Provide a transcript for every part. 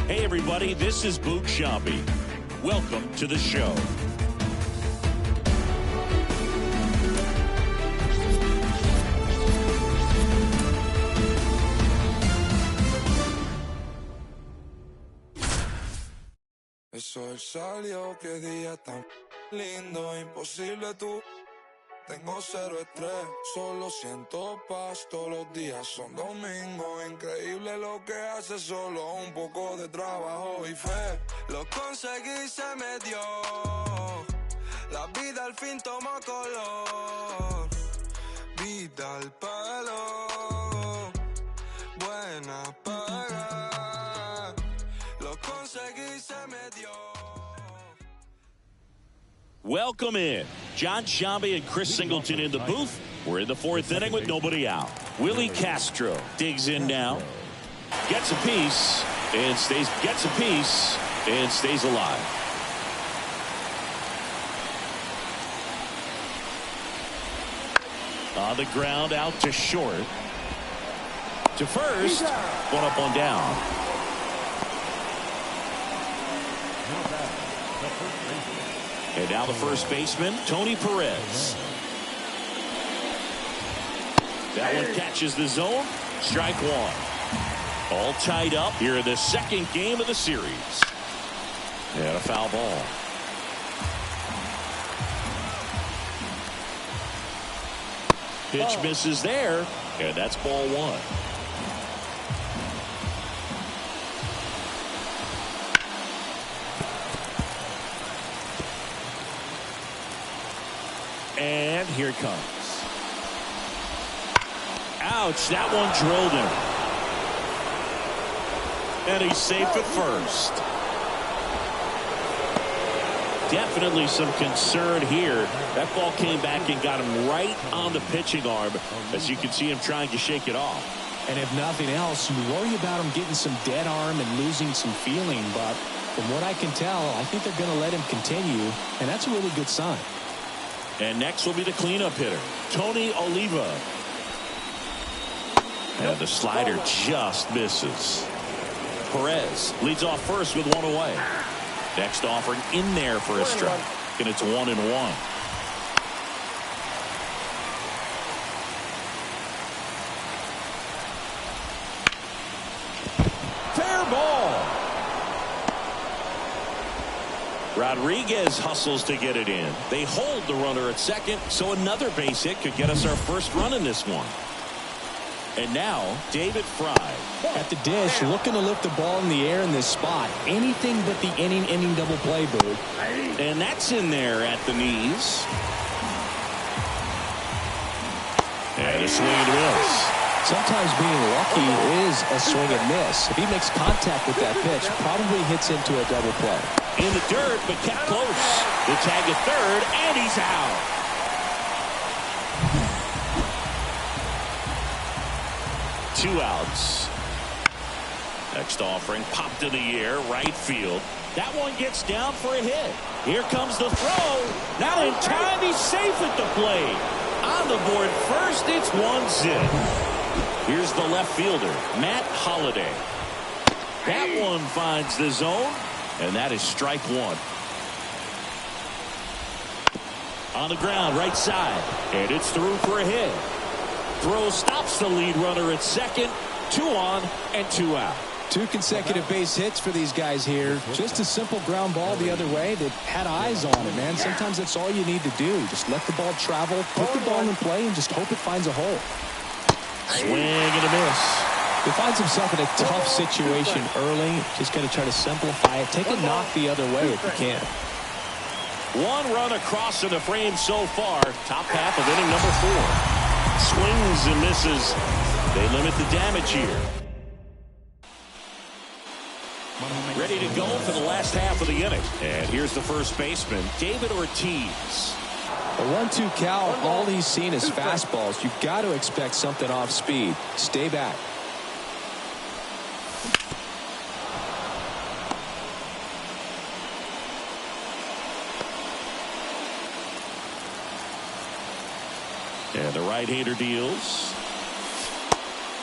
Hey everybody, this is Boog Sciambi. Welcome to the show. El sol salió, qué día tan lindo, imposible tú. Tengo cero estrés, solo siento paz. Todos los días son domingo, increíble lo que hace, solo un poco de trabajo y fe. Lo conseguí, se me dio. La vida al fin tomó color. Vida al palo, buena paga. Lo conseguí, se me dio. Welcome in. John Sciambi and Chris Singleton in the booth. We're in the fourth inning with nobody out. Willie Castro digs in now. Gets a piece and stays. Gets a piece and stays alive. On the ground, out to short. To first. One up, one down. And now the first baseman, Tony Perez. That one catches the zone. Strike one. All tied up here in the second game of the series. And a foul ball. Pitch misses there, and that's ball one. And here it comes. Ouch, that one drilled him. And he's safe at first. Definitely some concern here. That ball came back and got him right on the pitching arm, as you can see him trying to shake it off. And if nothing else, you worry about him getting some dead arm and losing some feeling. But from what I can tell, I think they're going to let him continue, and that's a really good sign. And next will be the cleanup hitter, Tony Oliva. And the slider just misses. Perez leads off first with one away. Next offering in there for a strike. And it's 1-1. Fair ball. Rodriguez hustles to get it in. They hold the runner at second, so another base hit could get us our first run in this one. And now, David Fry. At the dish, looking to lift the ball in the air in this spot. Anything but the inning double play, Boo. And that's in there at the knees. And a swing and miss. Sometimes being lucky is a swing and miss. If he makes contact with that pitch, probably hits into a double play. In the dirt, but kept close. The tag at third, and he's out. Two outs. Next offering popped in the air, right field. That one gets down for a hit. Here comes the throw. Not in time. He's safe at the plate. On the board first, it's 1-0. Here's the left fielder, Matt Holliday. That one finds the zone, and that is strike one. On the ground, right side, and it's through for a hit. Throw stops the lead runner at second. 2 on and 2 out. 2 consecutive base hits for these guys here. Just a simple ground ball the other way that had eyes on it, man. Sometimes that's all you need to do. Just let the ball travel, put the ball in play, and just hope it finds a hole. Swing and a miss. He finds himself in a tough situation early. Just got to try to simplify it. Take a knock the other way if you can. 1 run across in the frame so far. Top half of inning number 4. Swings and misses. They limit the damage here. Ready to go for the last half of the inning. And here's the first baseman, David Ortiz. A 1-2 count, all he's seen is fastballs. You've got to expect something off speed. Stay back. And the right-hander deals.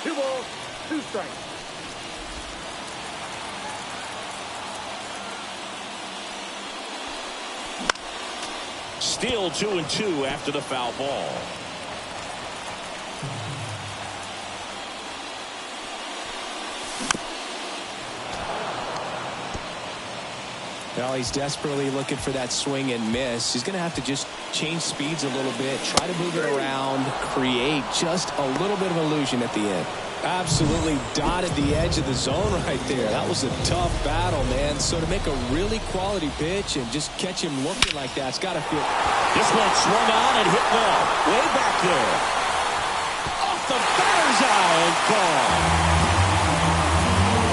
2 balls, 2 strikes. Still 2-2 after the foul ball. Well, he's desperately looking for that swing and miss. He's going to have to just change speeds a little bit, try to move it around, create just a little bit of illusion at the end. Absolutely dotted the edge of the zone right there. That was a tough battle, man. So to make a really quality pitch and just catch him looking like that, it's got to feel. This one swung on and hit well. Way back there. Off the batter's eye and gone.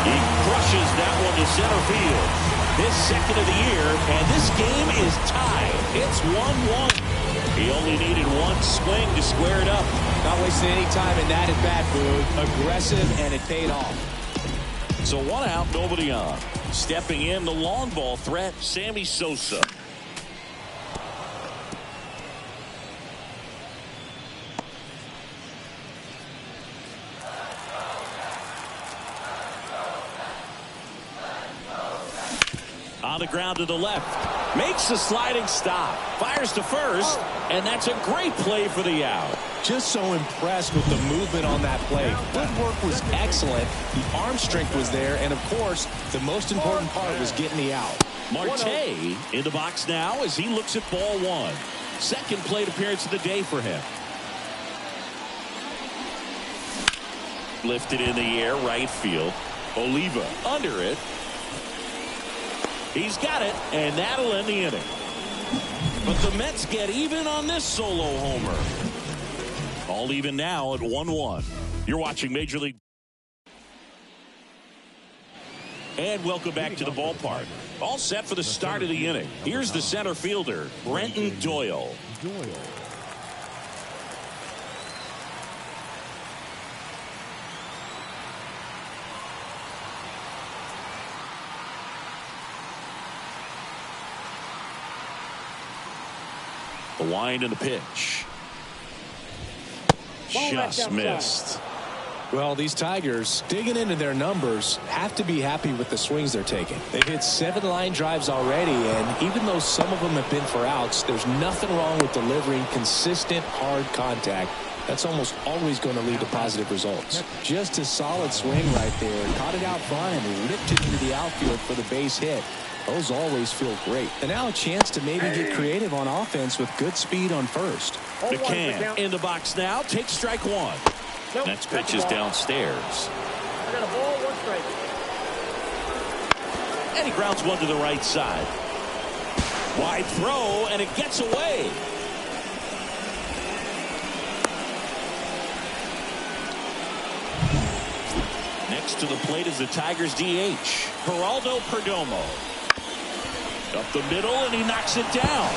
He crushes that one to center field. His second of the year, and this game is tied. It's 1-1. He only needed one swing to square it up. Not wasting any time in that at-bat, Boog. Aggressive, and it paid off. So 1 out, nobody on. Stepping in, the long ball threat, Sammy Sosa. On the ground to the left. Makes the sliding stop. Fires to first. And that's a great play for the out. Just so impressed with the movement on that play. Footwork was excellent. The arm strength was there. And, of course, the most important part was getting the out. Marte in the box now as he looks at ball one. Second plate appearance of the day for him. Lifted in the air, right field. Oliva under it. He's got it, and that'll end the inning. But the Mets get even on this solo homer. All even now at 1-1. You're watching Major League. And welcome back to the ballpark. All set for the start of the inning. Here's the center fielder, Brenton Doyle. The wind and the pitch. Just missed. Well, these Tigers, digging into their numbers, have to be happy with the swings they're taking. They've hit 7 line drives already, and even though some of them have been for outs, there's nothing wrong with delivering consistent, hard contact. That's almost always going to lead to positive results. Just a solid swing right there. Caught it out front and ripped it into the outfield for the base hit. Those always feel great. And now a chance to maybe get creative on offense with good speed on first. McCann in the box now. Takes strike one. Nope, Next pitch is downstairs. I got a ball, 1 strike. And he grounds one to the right side. Wide throw, and it gets away. Next to the plate is the Tigers DH, Geraldo Perdomo. Up the middle, and he knocks it down.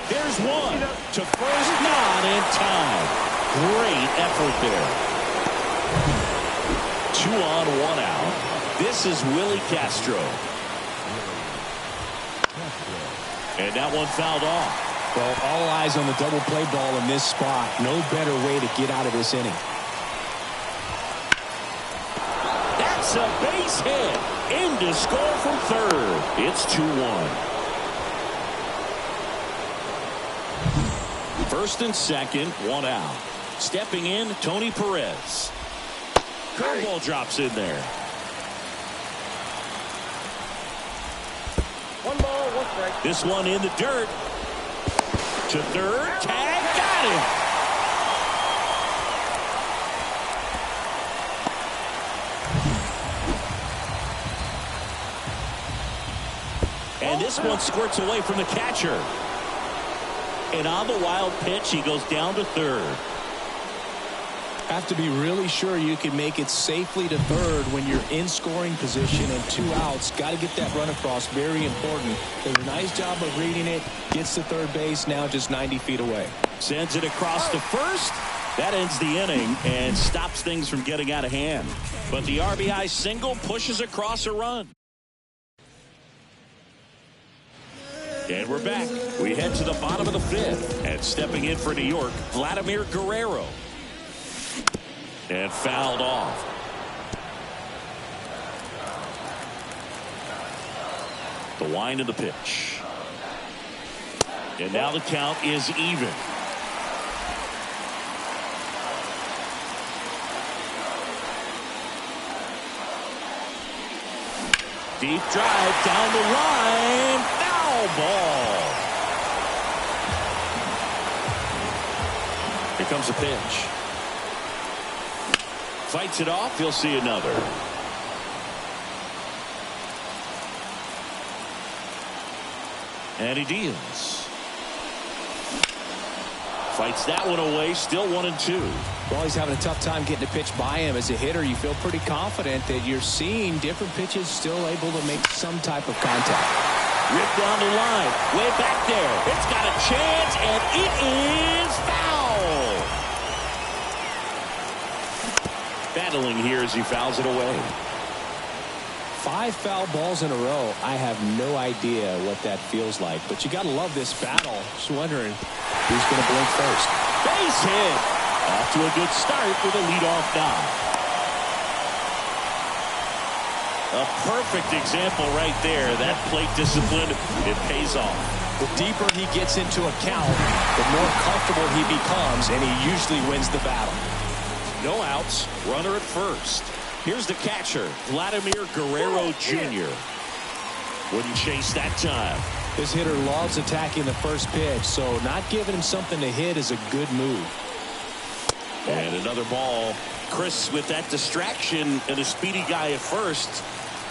There's one to first, not in time. Great effort there. 2 on, 1 out. This is Willie Castro. And that one fouled off. Well, all eyes on the double play ball in this spot. No better way to get out of this inning. That's a base hit. In to score from third. It's 2-1. First and second, 1 out. Stepping in, Tony Perez. Curveball drops in there. 1 ball, 1 strike. This one in the dirt. To third, tag, got him. And this one squirts away from the catcher. And on the wild pitch, he goes down to third. Have to be really sure you can make it safely to third when you're in scoring position and 2 outs. Got to get that run across. Very important. Does a nice job of reading it. Gets to third base, now just 90 feet away. Sends it across to first. That ends the inning and stops things from getting out of hand. But the RBI single pushes across a run. And we're back. We head to the bottom of the 5th. And stepping in for New York, Vladimir Guerrero. And fouled off. The wind of the pitch. And now the count is even. Deep drive down the line. Foul ball. Here comes a pitch. Fights it off. He'll see another. And he deals. Fights that one away. Still 1-2. Well, he's having a tough time getting a pitch by him. As a hitter, you feel pretty confident that you're seeing different pitches still able to make some type of contact. Ripped down the line. Way back there. It's got a chance, and it is foul. Battling here as he fouls it away. 5 foul balls in a row. I have no idea what that feels like, but you got to love this battle. Just wondering who's going to blink first. Base hit. Off to a good start with a leadoff dive. A perfect example right there. That plate discipline, it pays off. The deeper he gets into a count, the more comfortable he becomes, and he usually wins the battle. No outs. Runner at first. Here's the catcher, Vladimir Guerrero Jr. Wouldn't chase that time. This hitter loves attacking the first pitch, so not giving him something to hit is a good move. And another ball. Chris, with that distraction and a speedy guy at first,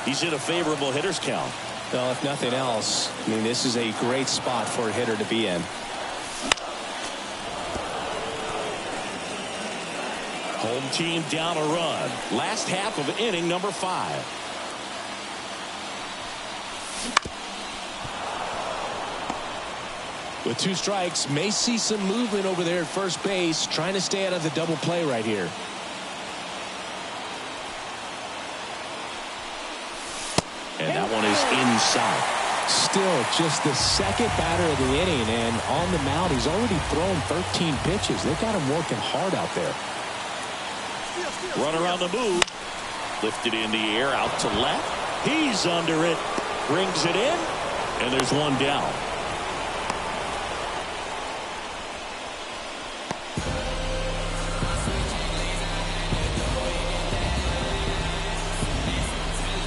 he's in a favorable hitter's count. Well, if nothing else, I mean, this is a great spot for a hitter to be in. Home team down a run. Last half of inning number 5. With 2 strikes, may see some movement over there at first base, trying to stay out of the double play right here. And that one is inside. Still just the second batter of the inning, and on the mound, he's already thrown 13 pitches. They've got him working hard out there. Runner on the move. Lifted in the air, out to left. He's under it. Brings it in. And there's one down.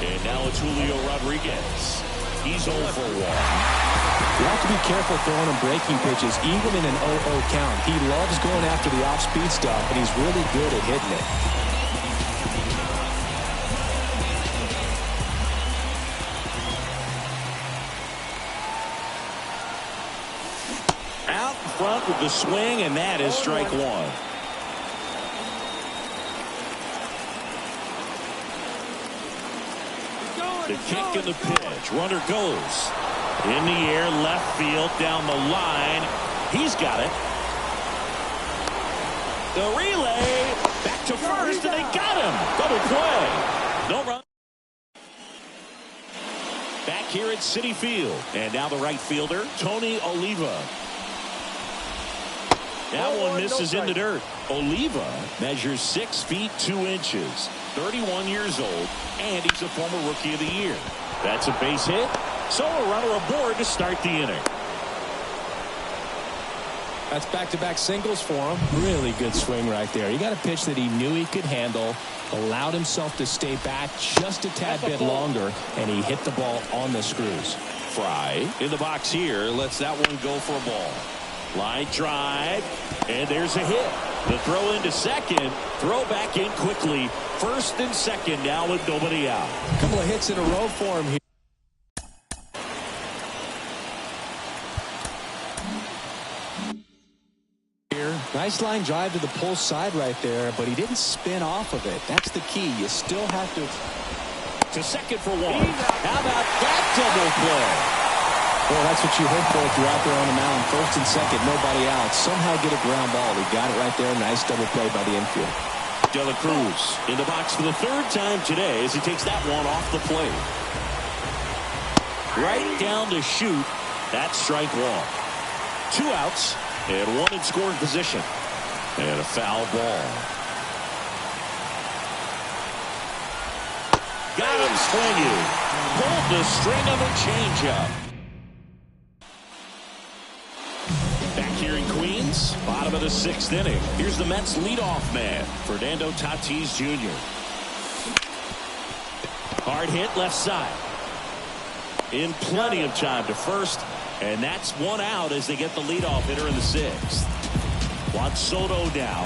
And now it's Julio Rodriguez. He's 0 for 1. You have to be careful throwing him breaking pitches, even in an 0-0 count. He loves going after the off-speed stuff, and he's really good at hitting it. Out in front with the swing, and that is strike 1. The kick and the pitch. Runner goes. In the air, left field, down the line. He's got it. The relay. Back to first, and they got him. Double play. No run. Back here at Citi Field. And now the right fielder, Tony Oliva. That one misses in the dirt. Oliva measures 6 feet 2 inches, 31 years old, and he's a former Rookie of the Year. That's a base hit, so a runner aboard to start the inning. That's back-to-back singles for him. Really good swing right there. He got a pitch that he knew he could handle, allowed himself to stay back just a tad bit longer, and he hit the ball on the screws. Fry in the box here lets that one go for a ball. Line drive, and there's a hit. The throw into second, throw back in quickly. First and second now with nobody out. A couple of hits in a row for him here. Nice line drive to the pull side right there, but he didn't spin off of it. That's the key. You still have to second for 1. How about that double play? Well, that's what you hope for if you're out there on the mound. First and second, nobody out. Somehow get a ground ball. He got it right there. Nice double play by the infield. De La Cruz in the box for the 3rd time today as he takes that one off the plate. Right down to shoot. That's strike 1. 2 outs and 1 in scoring position. And a foul ball. Got him swinging. Pulled the string of a changeup. of the 6th inning. Here's the Mets leadoff man, Fernando Tatis Jr. Hard hit left side. In plenty of time to first, and that's one out as they get the leadoff hitter in the 6th. Juan Soto now.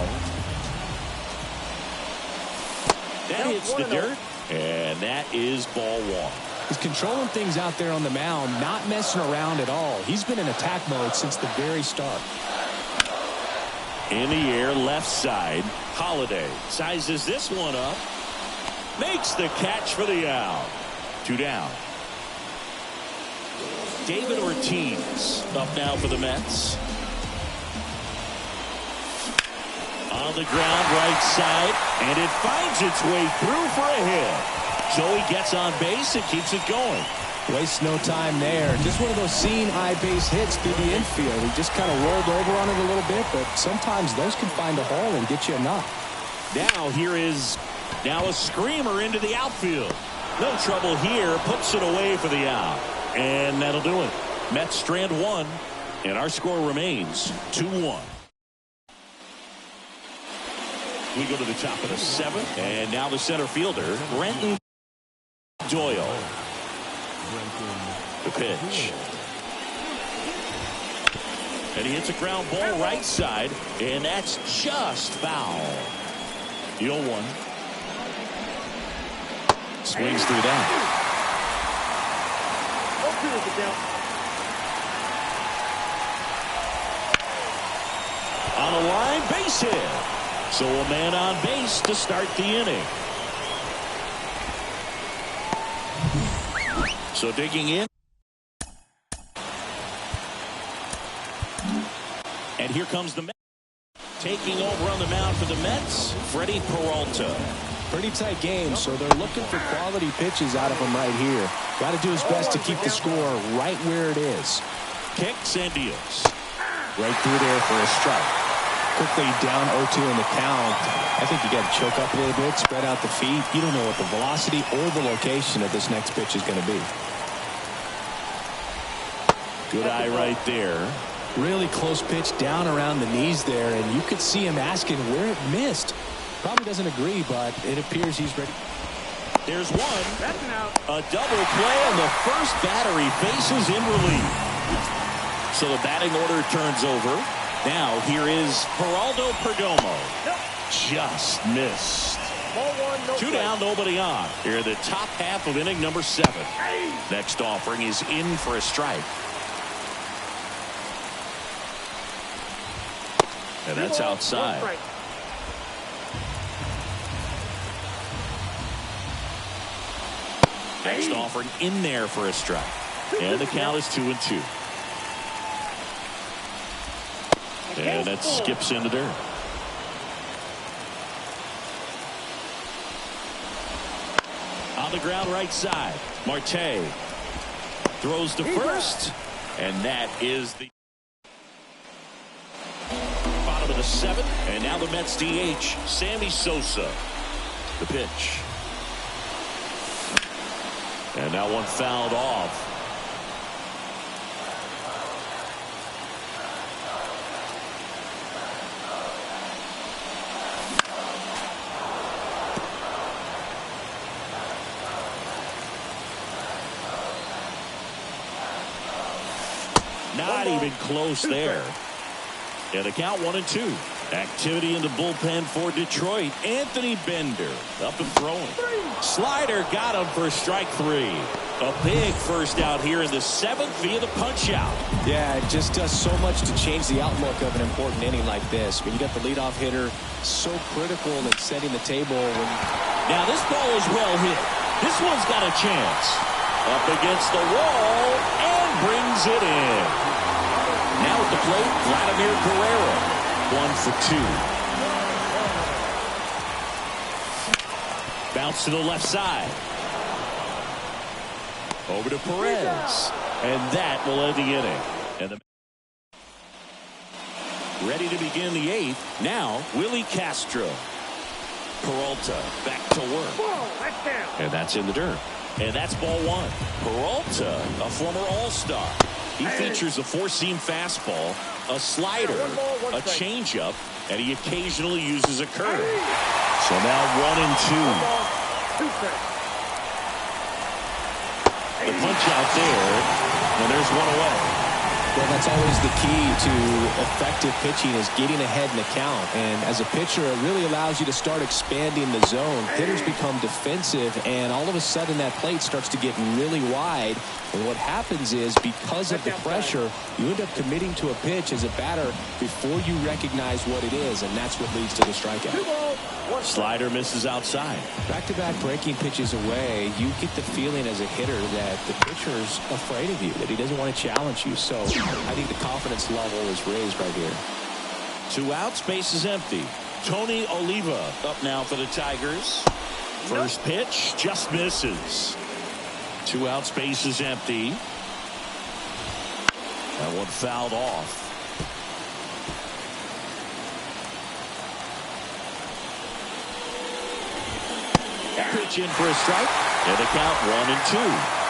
That hits the dirt, and that is ball 1. He's controlling things out there on the mound, not messing around at all. He's been in attack mode since the very start. In the air, left side. Holiday sizes this one up. Makes the catch for the out. 2 down. David Ortiz up now for the Mets. On the ground, right side, and it finds its way through for a hit. Joey gets on base and keeps it going. Wastes no time there. Just one of those seeing eye base hits through the infield. He just kind of rolled over on it a little bit, but sometimes those can find a hole and get you enough. Now here is now a screamer into the outfield. No trouble here. Puts it away for the out. And that'll do it. Mets strand 1, and our score remains 2-1. We go to the top of the 7th, and now the center fielder, Brenton Doyle. The pitch. And he hits a ground ball right side, and that's just foul. 0-1. Swings through that. On a line, base hit. So a man on base to start the inning. So digging in. And here comes the Mets. Taking over on the mound for the Mets, Freddie Peralta. Pretty tight game, so they're looking for quality pitches out of him right here. Got to do his best to keep the score right where it is. Kicks and deals. Right through there for a strike. Quickly down 0-2 in the count. I think you got to choke up a little bit, spread out the feet. You don't know what the velocity or the location of this next pitch is going to be. Good eye right there. Really close pitch down around the knees there, and you could see him asking where it missed. Probably doesn't agree, but it appears he's ready. There's one. That's an out. A double play, and the first batter he faces in relief. So the batting order turns over. Now here is Geraldo Perdomo. Nope. Just missed. Ball 1, no 2 play. down, nobody on. Here in the top half of inning number 7. Next offering is in for a strike. And that's outside. Next offering in there for a strike. And the count is 2-2. And that skips into there. On the ground right side. Marte throws to first. And that is the bottom of the 7th. And now the Mets DH, Sammy Sosa. The pitch. And that one fouled off. Not even close there. And the count 1-2. Activity in the bullpen for Detroit. Anthony Bender up and throwing. Slider got him for strike 3. A big first out here in the 7th via the punch out. Yeah, it just does so much to change the outlook of an important inning like this. When you got the leadoff hitter, so critical in setting the table. Now this ball is well hit. This one's got a chance. Up against the wall and brings it in. Now at the plate, Vladimir Guerrero. 1 for 2. Bounce to the left side. Over to Perez. And that will end the inning. And ready to begin the 8th. Now, Willie Castro. Peralta back to work. That's down. And that's in the dirt. And that's ball 1. Peralta, a former All-Star. He features a four-seam fastball, a slider, a changeup, and he occasionally uses a curve. So now 1-2. The punch out there, and there's one away. Well, that's always the key to effective pitching, is getting ahead in the count. And as a pitcher, it really allows you to start expanding the zone. Hitters become defensive, and all of a sudden that plate starts to get really wide. And what happens is, because of the pressure, you end up committing to a pitch as a batter before you recognize what it is, and that's what leads to the strikeout. Slider misses outside. Back-to-back breaking pitches away, you get the feeling as a hitter that the pitcher's afraid of you, that he doesn't want to challenge you. So I think the confidence level is raised right here. 2 outs, base is empty. Tony Oliva up now for the Tigers. First pitch just misses. 2 outs, base is empty. That one fouled off. Pitch in for a strike, and the count 1-2.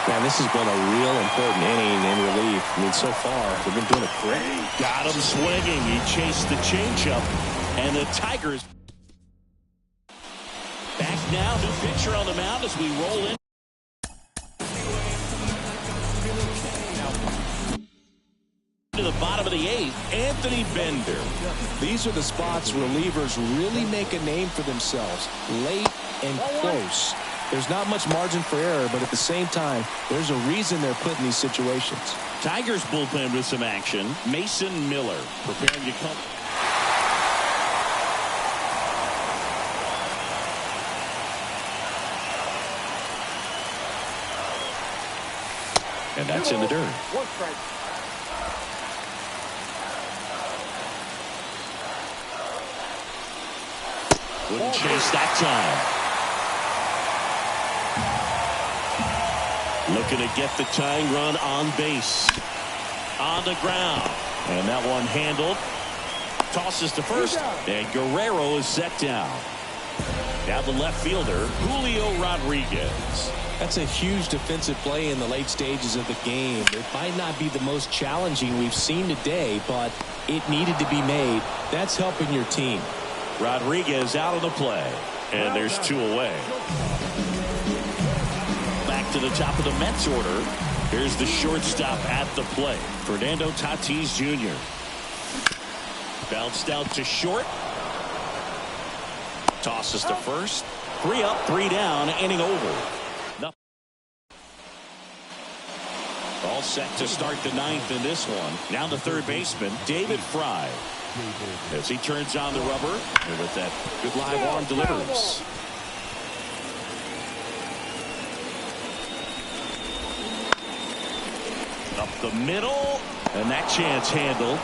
Man, this has been a real important inning in relief. I mean, so far, they've been doing it great. Got him swinging. He chased the changeup, and the Tigers back now. New pitcher on the mound as we roll in. To the bottom of the 8th, Anthony Bender. These are the spots relievers really make a name for themselves. Late and close. There's not much margin for error, but at the same time, there's a reason they're put in these situations. Tigers bullpen with some action. Mason Miller preparing to come. And that's in the dirt. One strike. Wouldn't chase that time. Looking to get the tying run on base. On the ground. And that one handled. Tosses to first. And Guerrero is set down. Now the left fielder, Julio Rodriguez. That's a huge defensive play in the late stages of the game. It might not be the most challenging we've seen today, but it needed to be made. That's helping your team. Rodriguez out of the play. And there's 2 away. Back to the top of the Mets order. Here's the shortstop at the plate, Fernando Tatis Jr. Bounced out to short. Tosses to first. 3 up, 3 down, inning over. All set to start the 9th in this one. Now the third baseman, David Fry. As he turns on the rubber, and with that good live arm delivers. Up the middle, and that chance handled,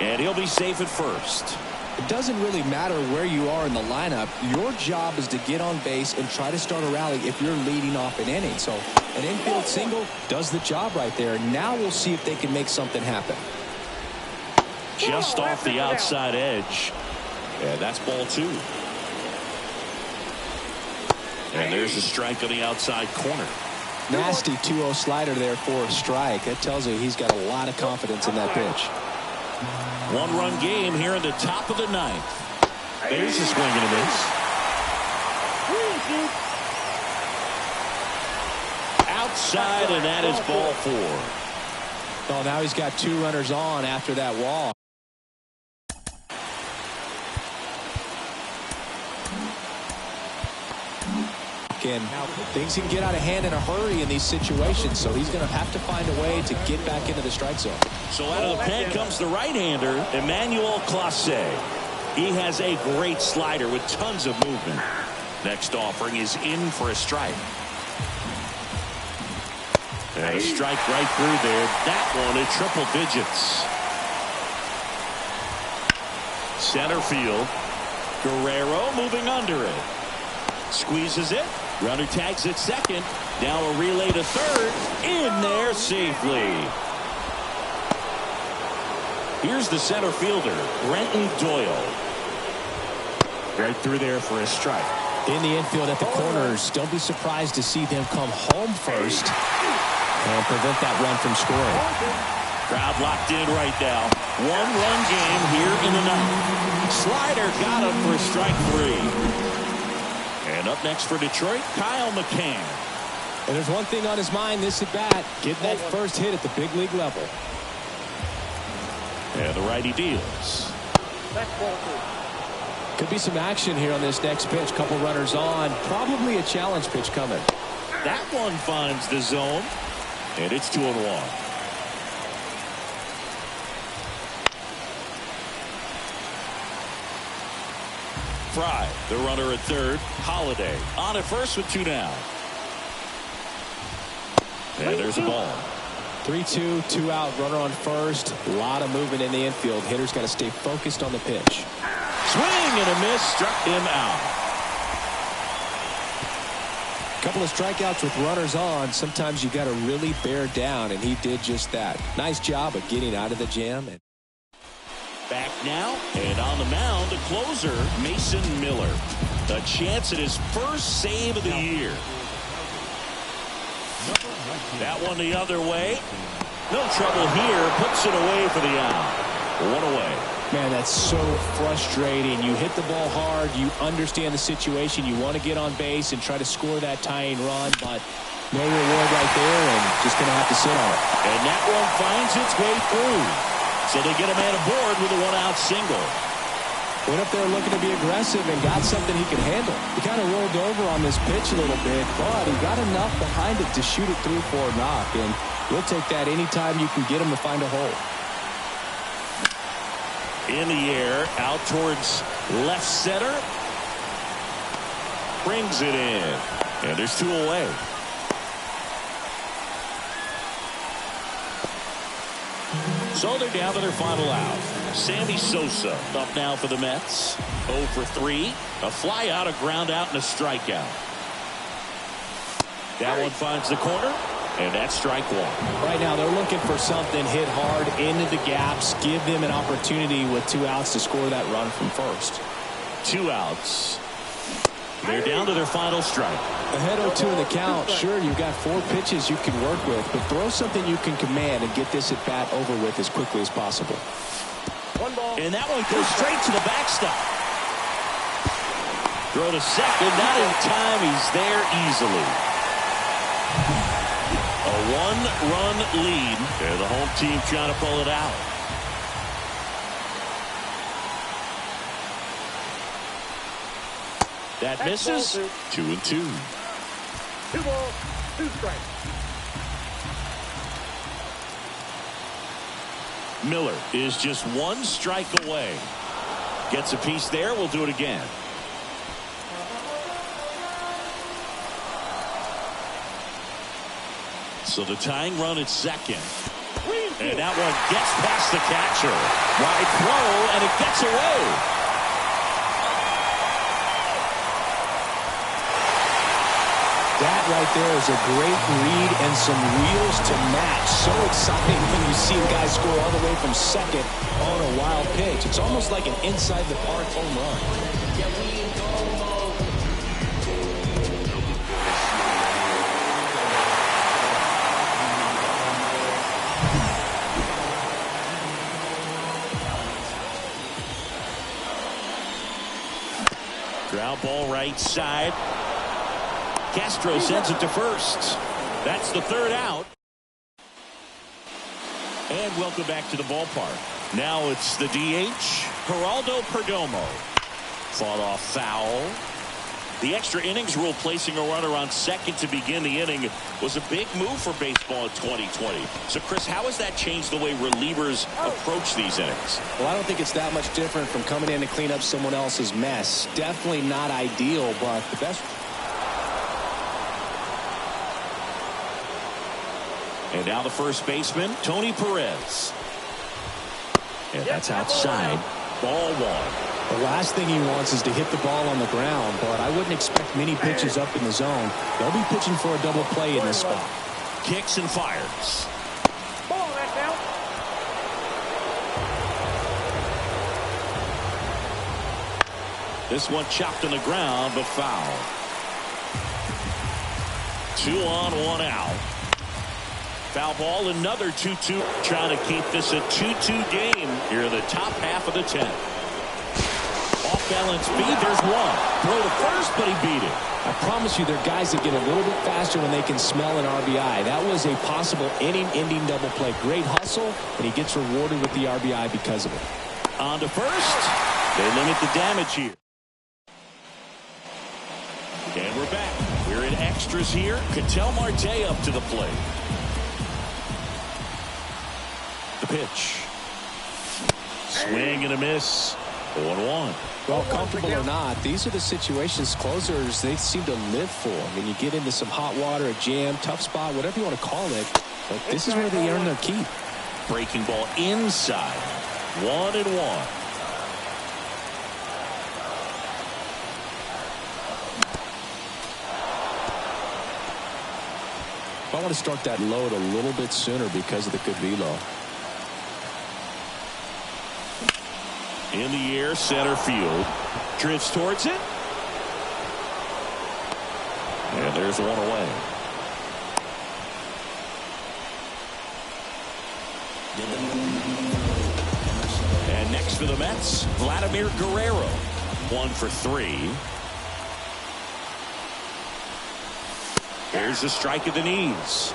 and he'll be safe at first. It doesn't really matter where you are in the lineup. Your job is to get on base and try to start a rally if you're leading off an inning. So an infield single does the job right there. Now we'll see if they can make something happen. Just off the outside edge. And that's ball 2. And there's a strike on the outside corner. Nasty 2-0 slider there for a strike. That tells you he's got a lot of confidence in that pitch. 1-run game here in the top of the 9th. There's a swing and a miss. Outside, and that is ball 4. Oh, now he's got 2 runners on after that walk. Things can get out of hand in a hurry in these situations, so he's going to have to find a way to get back into the strike zone. So out of the pen comes the right-hander, Emmanuel Clase. He has a great slider with tons of movement. Next offering is in for a strike. And a strike right through there. That one in triple digits. Center field. Guerrero moving under it. Squeezes it. Runner tags at second. Now a relay to third. In there safely. Here's the center fielder, Brenton Doyle. Right through there for a strike. In the infield at the corners, don't be surprised to see them come home first and prevent that run from scoring. Crowd locked in right now. One-run game here in the ninth. Slider got him for strike 3. And up next for Detroit, Kyle McCann. And there's one thing on his mind this at bat, get that first hit at the big league level. And the righty deals. That's ball 2. Could be some action here on this next pitch. Couple runners on. Probably a challenge pitch coming. That one finds the zone. And it's 2-1. Fry, the runner at third. Holiday on at first with 2 down. And there's a ball. 3-2, 2 out, runner on first. A lot of movement in the infield. Hitter's got to stay focused on the pitch. Swing and a miss, struck him out. Couple of strikeouts with runners on. Sometimes you got to really bear down, and he did just that. Nice job of getting out of the jam. Back now, and on the mound, the closer, Mason Miller. A chance at his first save of the year. That one the other way. No trouble here. Puts it away for the out. 1 away. Man, that's so frustrating. You hit the ball hard. You understand the situation. You want to get on base and try to score that tying run, but no reward right there, and just going to have to sit on it. And that one finds its way through. So they get a man aboard with a 1-out single. Went up there looking to be aggressive and got something he could handle. He kind of rolled over on this pitch a little bit, but he got enough behind it to shoot it through for a knock, and you'll take that anytime you can get him to find a hole. In the air, out towards left center. Brings it in. And there's 2 away. So they're down to their final out. Sammy Sosa up now for the Mets. 0 for 3. A fly out, a ground out, and a strikeout. That one finds the corner. And that's strike 1. Right now they're looking for something, hit hard into the gaps, give them an opportunity with 2 outs to score that run from first. 2 outs. They're down to their final strike. Ahead 0-2 in the count. Sure, you've got 4 pitches you can work with, but throw something you can command and get this at bat over with as quickly as possible. 1 ball. And that one goes straight to the backstop. Throw to second, not in time. He's there easily. A 1-run lead, and the home team trying to pull it out. That misses. 2-2. 2 balls, 2 strikes. Miller is just 1 strike away. Gets a piece there. We'll do it again. So the tying run at second. And that one gets past the catcher. Wide throw, and it gets away. That right there is a great read and some wheels to match. So exciting when you see a guy score all the way from second on a wild pitch. It's almost like an inside-the-park home run. Ground ball right side. Castro sends it to first. That's the 3rd out. And welcome back to the ballpark. Now it's the DH, Geraldo Perdomo. Fought off foul. The extra innings rule placing a runner on second to begin the inning was a big move for baseball in 2020. So, Chris, how has that changed the way relievers approach these innings? Well, I don't think it's that much different from coming in to clean up someone else's mess. Definitely not ideal, but the best. And now the first baseman, Tony Perez. And that's outside. Ball 1. The last thing he wants is to hit the ball on the ground, but I wouldn't expect many pitches up in the zone. They'll be pitching for a double play in this spot. Kicks and fires. Ball that now. This one chopped on the ground, but foul. 2 on, 1 out. Foul ball, another 2-2. Trying to keep this a 2-2 game here in the top half of the 10th. Off balance feed, there's one. Throw to first, but he beat it. I promise you, there are guys that get a little bit faster when they can smell an RBI. That was a possible inning-ending double play. Great hustle, and he gets rewarded with the RBI because of it. On to first. They limit the damage here. And we're back. We're in extras here. Ketel Marte up to the plate. The pitch. Swing and a miss. 0-1. Well, comfortable or not, these are the situations closers they seem to live for. I mean, you get into some hot water, a jam, tough spot, whatever you want to call it. But this is where they earn their keep. Breaking ball inside. 1-1. I want to start that load a little bit sooner because of the good velo. In the air, center field. Drifts towards it. And there's one away. And next for the Mets, Vladimir Guerrero. 1 for 3. There's a strike at the knees.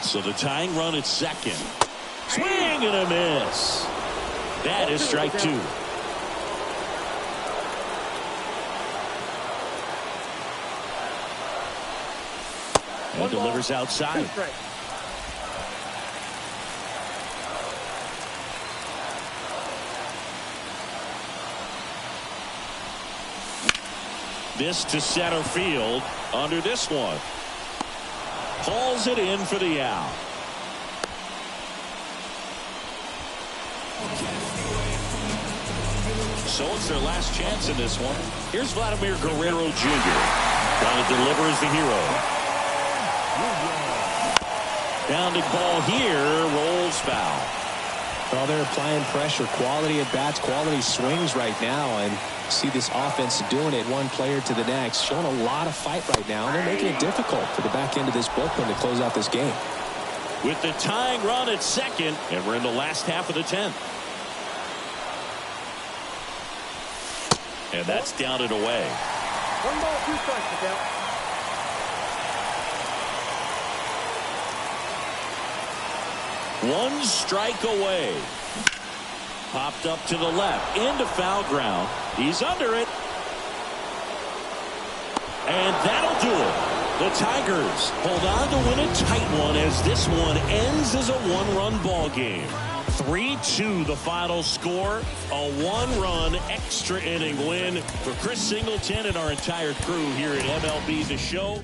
So the tying run at second. Swing and a miss. That is strike 2. And delivers outside. This to center field under this one. Hauls it in for the out. So it's their last chance in this one. Here's Vladimir Guerrero Jr. Trying to deliver as the hero. Grounded ball here, rolls foul. Well, they're applying pressure, quality at bats, quality swings right now, and see this offense doing it one player to the next, showing a lot of fight right now, and they're making it difficult for the back end of this bullpen to close out this game. With the tying run at second, and we're in the last half of the 10th. And that's down and away. 1 ball, 2 strikes, Ketel. One strike away. Popped up to the left, into foul ground. He's under it. And that'll do it. The Tigers hold on to win a tight one as this one ends as a 1-run ball game. 3-2 the final score. A 1-run extra inning win for Chris Singleton and our entire crew here at MLB The Show.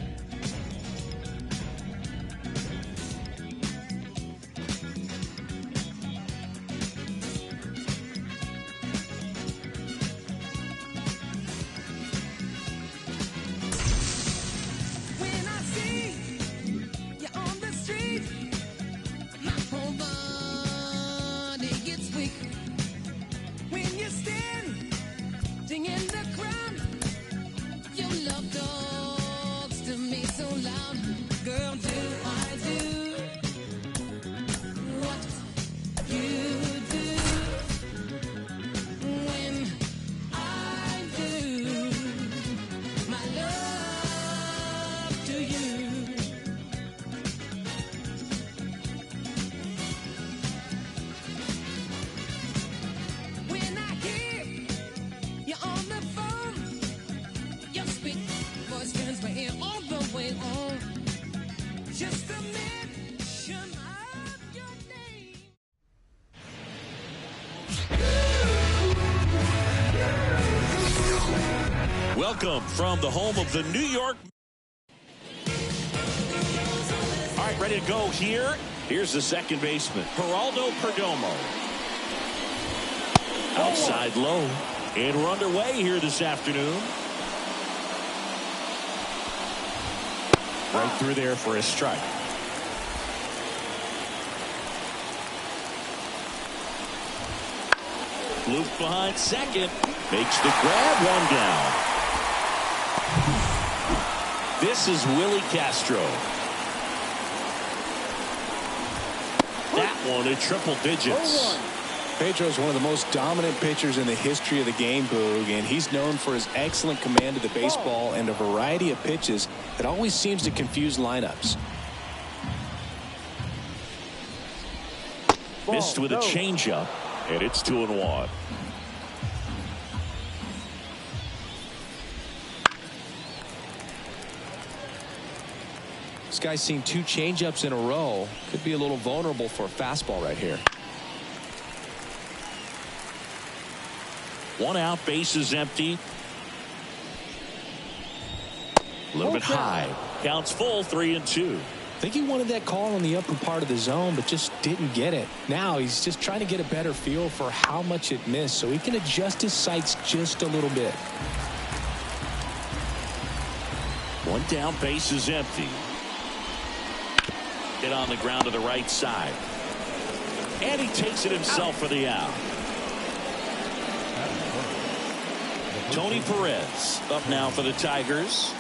Welcome from the home of the New York. All right, ready to go here. Here's the second baseman, Geraldo Perdomo. Outside low. And we're underway here this afternoon. Right through there for a strike. Luke behind second. Makes the grab, one down. This is Willie Castro. That one at triple digits. Pedro is one of the most dominant pitchers in the history of the game, Boog, and he's known for his excellent command of the baseball and a variety of pitches that always seems to confuse lineups. Missed with a changeup, and it's 2-1. This guy's seen 2 changeups in a row. Could be a little vulnerable for a fastball right here. 1 out, bases empty. A little bit high. Counts full, 3-2. I think he wanted that call on the upper part of the zone, but just didn't get it. Now he's just trying to get a better feel for how much it missed so he can adjust his sights just a little bit. 1 down, bases empty. Hit on the ground to the right side. And he takes it himself for the out. Tony Perez up now for the Tigers.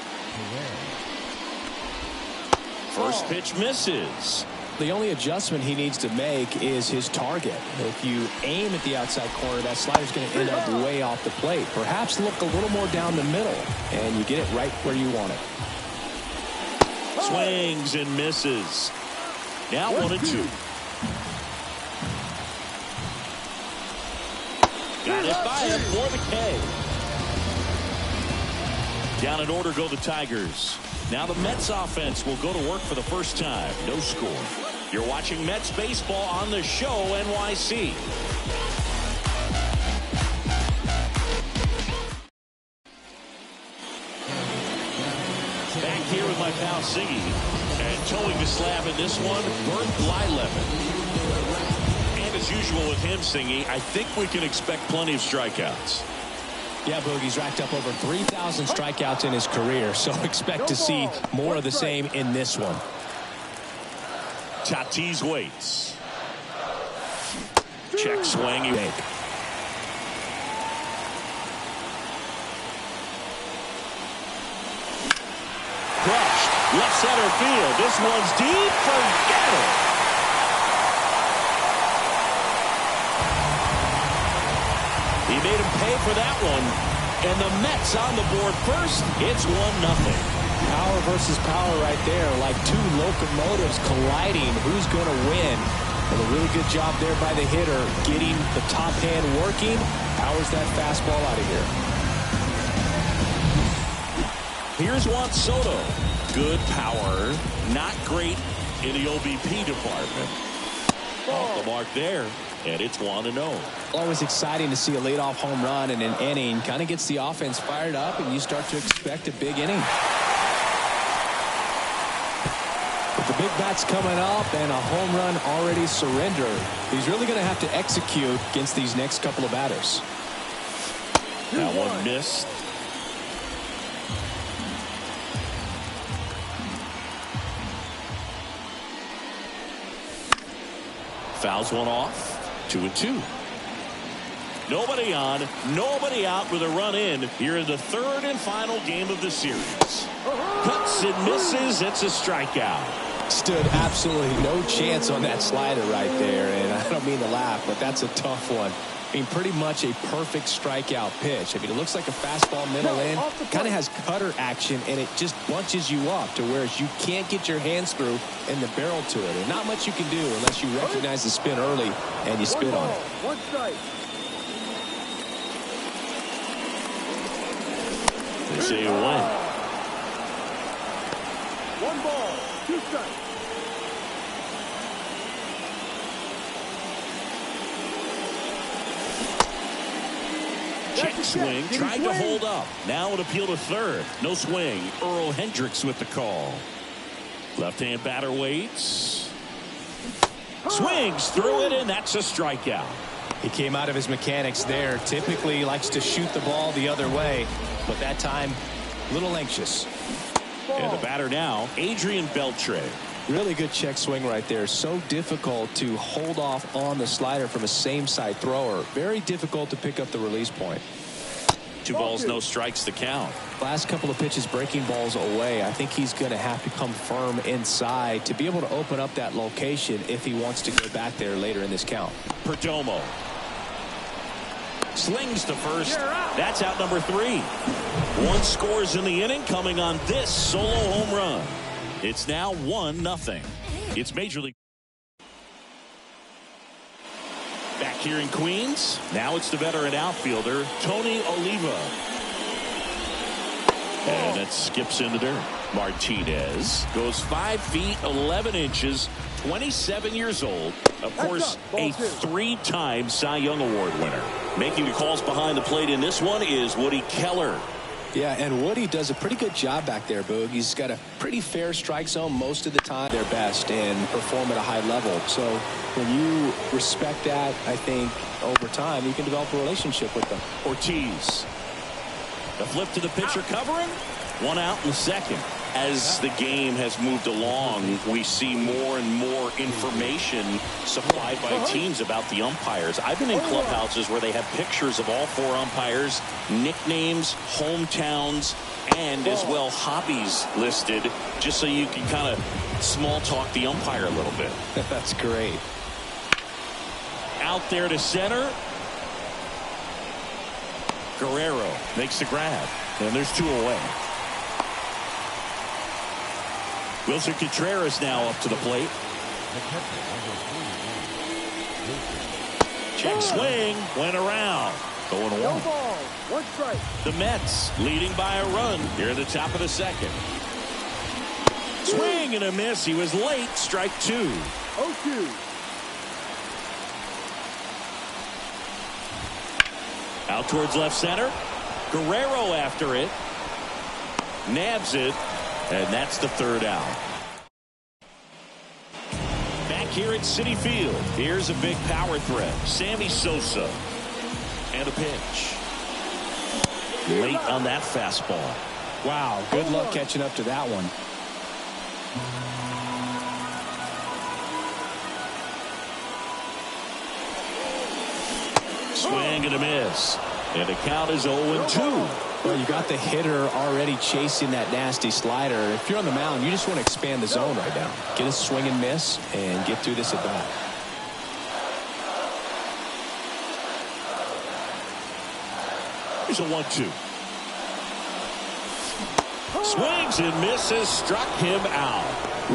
First pitch misses. The only adjustment he needs to make is his target. If you aim at the outside corner, that slider's going to end up way off the plate. Perhaps look a little more down the middle, and you get it right where you want it. Swings and misses. Now 1-2. Got it by him for the K. Down in order go the Tigers. Now the Mets offense will go to work for the first time. No score. You're watching Mets baseball on the Show NYC. Back here with my pal Siggy. And towing the slab in this one, Bert Blyleven. And as usual with him, Siggy, I think we can expect plenty of strikeouts. Yeah, Boogie's racked up over 3,000 strikeouts in his career, so expect to see more of the same in this one. Tatis waits. Check swing. Crushed. Left center field. This one's deep. Forget it. He made him pay for that one. And the Mets on the board first. It's 1-0. Power versus power right there, like 2 locomotives colliding. Who's going to win? And a really good job there by the hitter, getting the top hand working. Powers that fastball out of here. Here's Juan Soto. Good power. Not great in the OBP department. Off the mark there. And it's 1-0. Always exciting to see a leadoff home run in an inning. Kind of gets the offense fired up, and you start to expect a big inning. With the big bats coming up and a home run already surrendered, he's really going to have to execute against these next couple of batters. That one missed. Fouls one off. 2-2. Nobody on, nobody out with a run in here in the 3rd and final game of the series. Cuts and misses. It's a strikeout. Stood absolutely no chance on that slider right there, and I don't mean to laugh, but that's a tough one. I mean, pretty much a perfect strikeout pitch. I mean, it looks like a fastball middle in, kind of has cutter action, and it just bunches you up to where you can't get your hands through and the barrel to it. And not much you can do unless you recognize the spin early and you spit on it. 1 strike. They say a win. 1 ball, 2 strikes. Check swing, tried to hold up. Now an appeal to 3rd. No swing. Earl Hendricks with the call. Left-hand batter waits. Swings through it, and that's a strikeout. He came out of his mechanics there. Typically likes to shoot the ball the other way, but that time, a little anxious. And the batter now, Adrian Beltre. Really good check swing right there. So difficult to hold off on the slider from a same side thrower. Very difficult to pick up the release point. 2 balls, no strikes to count. Last couple of pitches breaking balls away. I think he's going to have to come firm inside to be able to open up that location if he wants to go back there later in this count. Perdomo slings to first. That's out number 3. 1 scores in the inning coming on this solo home run. It's now 1-0. It's Major League. Back here in Queens, now it's the veteran outfielder, Tony Oliva. And it skips in the dirt. Martinez goes 5 feet 11 inches, 27 years old. Of course, a 3-time Cy Young Award winner. Making the calls behind the plate in this one is Woody Keller. Yeah, and Woody does a pretty good job back there, Boog. He's got a pretty fair strike zone most of the time. Their best and perform at a high level. So when you respect that, I think over time you can develop a relationship with them. Ortiz. The flip to the pitcher covering. 1 out in the second. As the game has moved along, we see more and more information supplied by teams about the umpires. I've been in clubhouses where they have pictures of all 4 umpires, nicknames, hometowns, and as well hobbies listed, just so you can kind of small talk the umpire a little bit. That's great. Out there to center. Guerrero makes the grab, and there's 2 away. Wilson Contreras now up to the plate. Check swing, went around. 0-1. No ball, 1 strike. The Mets leading by a run here at the top of the second. Swing and a miss. He was late. Strike 2. 0-2. Out towards left center. Guerrero after it. Nabs it. And that's the 3rd out. Back here at Citi Field. Here's a big power threat. Sammy Sosa. And a pitch. Late on that fastball. Wow, good luck catching up to that one. Swing and a miss. And the count is 0-2. Well, you got the hitter already chasing that nasty slider. If you're on the mound, you just want to expand the zone right now. Get a swing and miss and get through this at bat. Here's a 1-2. Swings and misses. Struck him out.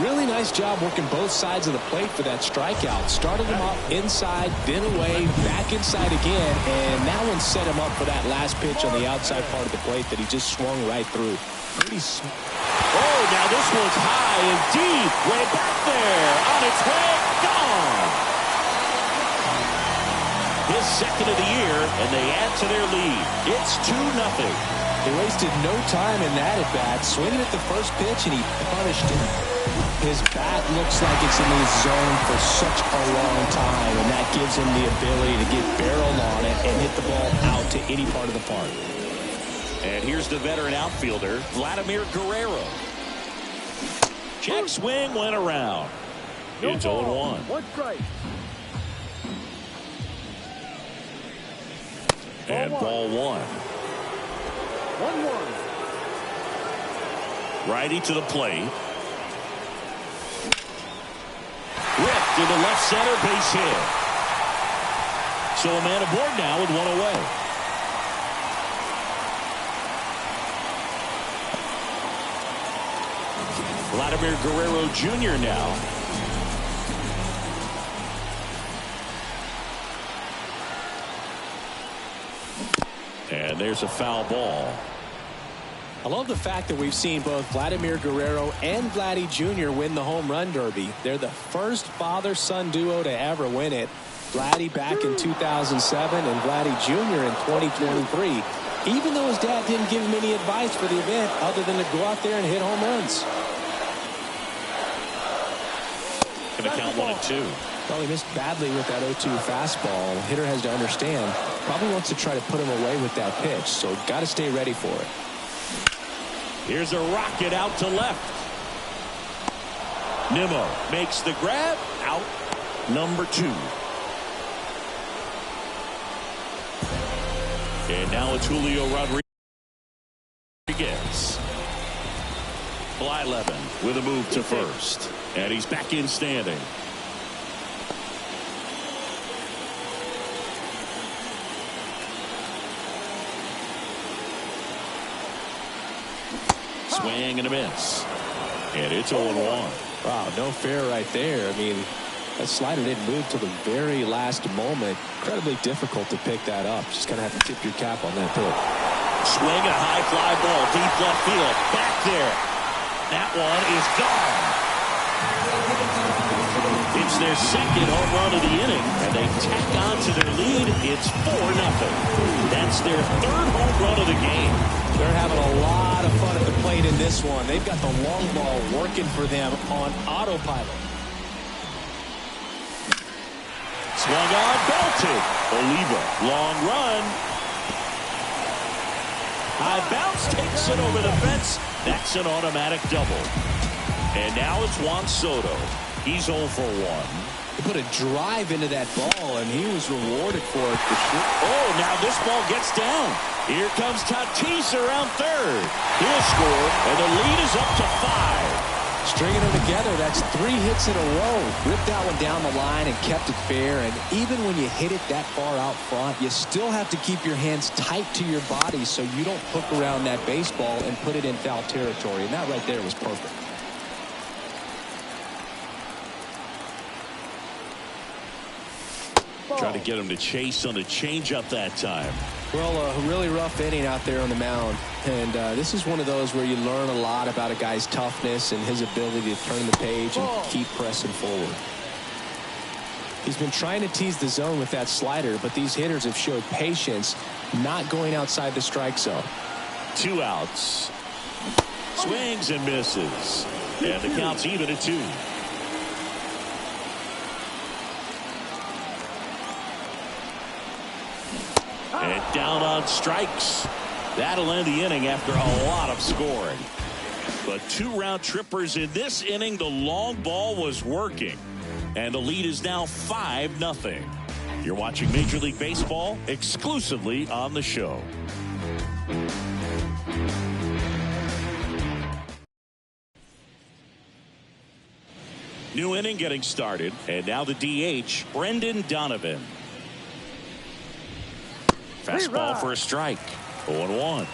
Really nice job working both sides of the plate for that strikeout. Started him up inside, then away, back inside again, and that one set him up for that last pitch on the outside part of the plate that he just swung right through. Oh, now this one's high and deep. Way back there. On its way. Gone. His second of the year, and they add to their lead. It's 2-0. He wasted no time in that at bat, swinging at the first pitch, and he punished him. His bat looks like it's in his zone for such a long time, and that gives him the ability to get barreled on it and hit the ball out to any part of the park. And here's the veteran outfielder, Vladimir Guerrero. Check swing went around. It's 0-1. 1 strike. And ball 1. 1-1. Righty to the plate. Ripped into left center, base hit. So a man aboard now with 1 away. Vladimir Guerrero Jr. now. And there's a foul ball. I love the fact that we've seen both Vladimir Guerrero and Vladdy Jr. win the home run derby. They're the first father-son duo to ever win it. Vladdy back in 2007 and Vladdy Jr. in 2023. Even though his dad didn't give him any advice for the event other than to go out there and hit home runs. Going to count 1-2. Well, he missed badly with that 0-2 fastball. The hitter has to understand. Probably wants to try to put him away with that pitch. So got to stay ready for it. Here's a rocket out to left. Nimmo makes the grab. Out number 2. And now it's Julio Rodriguez. by 11 with a move to first. And he's back in standing. Swing and a miss. And it's 0-1. Wow, no fair right there. I mean, that slider didn't move till the very last moment. Incredibly difficult to pick that up. Just going to have to tip your cap on that pitch. Swing a high fly ball deep left field. Back there. That one is gone. It's their second home run of the inning, and they tack on to their lead. It's 4-0. That's their third home run of the game. They're having a lot of fun at the plate in this one. They've got the long ball working for them on autopilot. Swung on, belted. Oliva, long run. High bounce, takes it over the fence. That's an automatic double. And now it's Juan Soto. He's 0 for 1. He put a drive into that ball, and he was rewarded for it for sure. Oh, now this ball gets down. Here comes Tatis around third. He'll score, and the lead is up to 5. Stringing them together, that's 3 hits in a row. Ripped that one down the line and kept it fair. And even when you hit it that far out front, you still have to keep your hands tight to your body so you don't hook around that baseball and put it in foul territory. And that right there was perfect. Trying to get him to chase on the changeup that time. Well, a really rough inning out there on the mound. And this is one of those where you learn a lot about a guy's toughness and his ability to turn the page and keep pressing forward. He's been trying to tease the zone with that slider, but these hitters have showed patience, not going outside the strike zone. 2 outs. Swings and misses. And the count's even at 2. And down on strikes. That'll end the inning after a lot of scoring. But 2 round trippers in this inning. The long ball was working. And the lead is now 5-0. You're watching Major League Baseball exclusively on the show. New inning getting started. And now the DH, Brendan Donovan. Fastball for a strike. 0-1.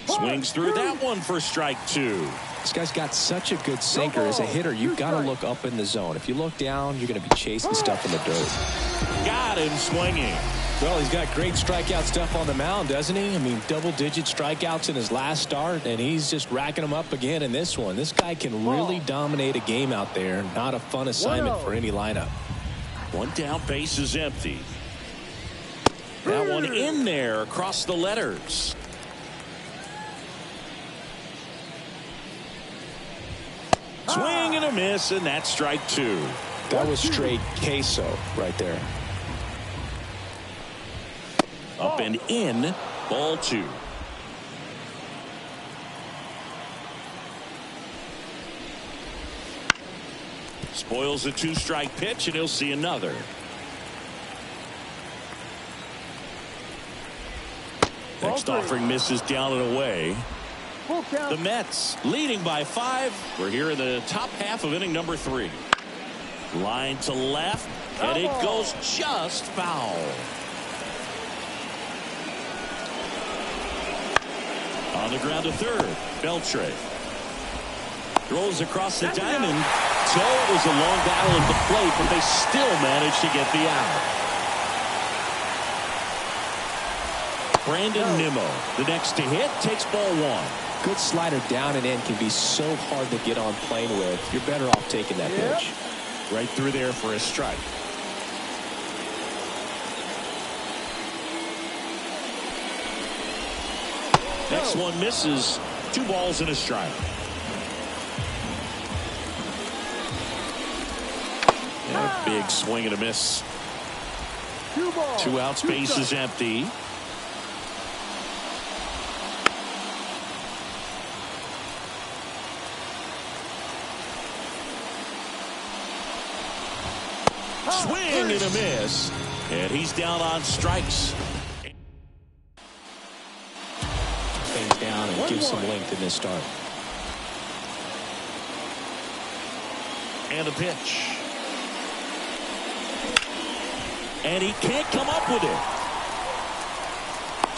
Swings through that one for strike 2. This guy's got such a good sinker. As a hitter, you've got to look up in the zone. If you look down, you're going to be chasing stuff in the dirt. Got him swinging. Well, he's got great strikeout stuff on the mound, doesn't he? I mean, double-digit strikeouts in his last start, and he's just racking them up again in this one. This guy can really dominate a game out there. Not a fun assignment for any lineup. 1 down, base is empty. That one in there across the letters. Swing and a miss, and that's strike 2. That was straight queso right there. Up and in, ball 2. Spoils a 2-strike pitch, and he'll see another. Next offering misses down and away. The Mets leading by 5. We're here in the top half of inning number 3. Line to left, and it goes just foul. On the ground to third, Beltre. Throws across the diamond. So it was a long battle at the plate, but they still managed to get the out. Brandon Nimmo, the next to hit, takes ball 1. Good slider down and in can be so hard to get on plane with. You're better off taking that pitch. Right through there for a strike. Next one misses. 2 balls and a strike. And a big swing and a miss. 2 outs, base is empty. Swing and a miss. And he's down on strikes. down and give some length in this start. And a pitch. And he can't come up with it.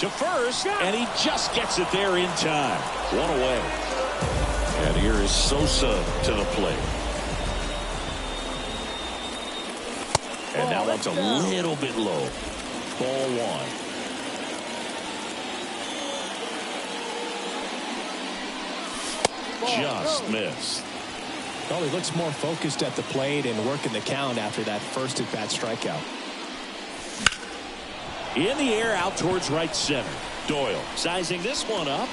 To first, and he just gets it there in time. One away. And here is Sosa to the plate. And that one's a little bit low. Ball one. Just missed. Well, he looks more focused at the plate and working the count after that first at-bat strikeout. In the air out towards right center. Doyle sizing this one up.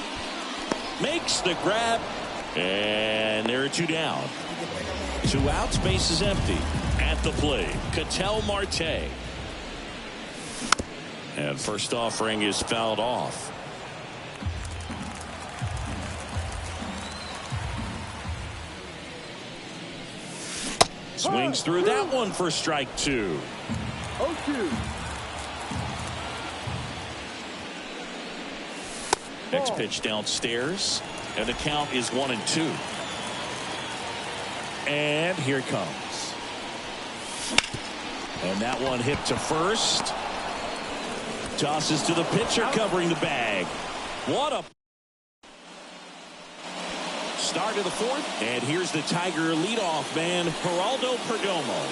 Makes the grab. And there are two down. 2 outs, base is empty. At the plate, Ketel Marte. And first offering is fouled off. Swings through that one for strike 2. 0-2. Next pitch downstairs, and the count is 1-2. And here it comes. And that one hit to first. Tosses to the pitcher covering the bag. What a start of the fourth. And here's the Tiger leadoff man, Geraldo Perdomo.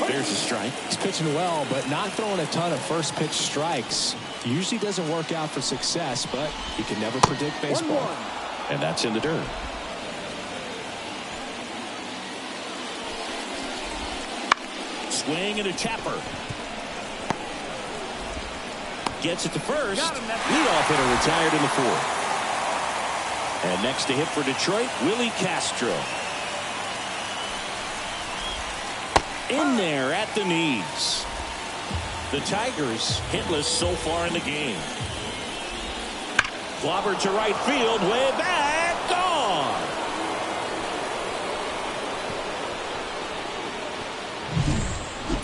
There's a strike. He's pitching well, but not throwing a ton of first pitch strikes. Usually doesn't work out for success, but you can never predict baseball. 1-1. And that's in the dirt. Swing and a tapper. Gets it to first. Leadoff hitter retired in the fourth. And next to hit for Detroit, Willie Castro. In there at the knees. The Tigers hitless so far in the game. Clobbered to right field, way back, gone.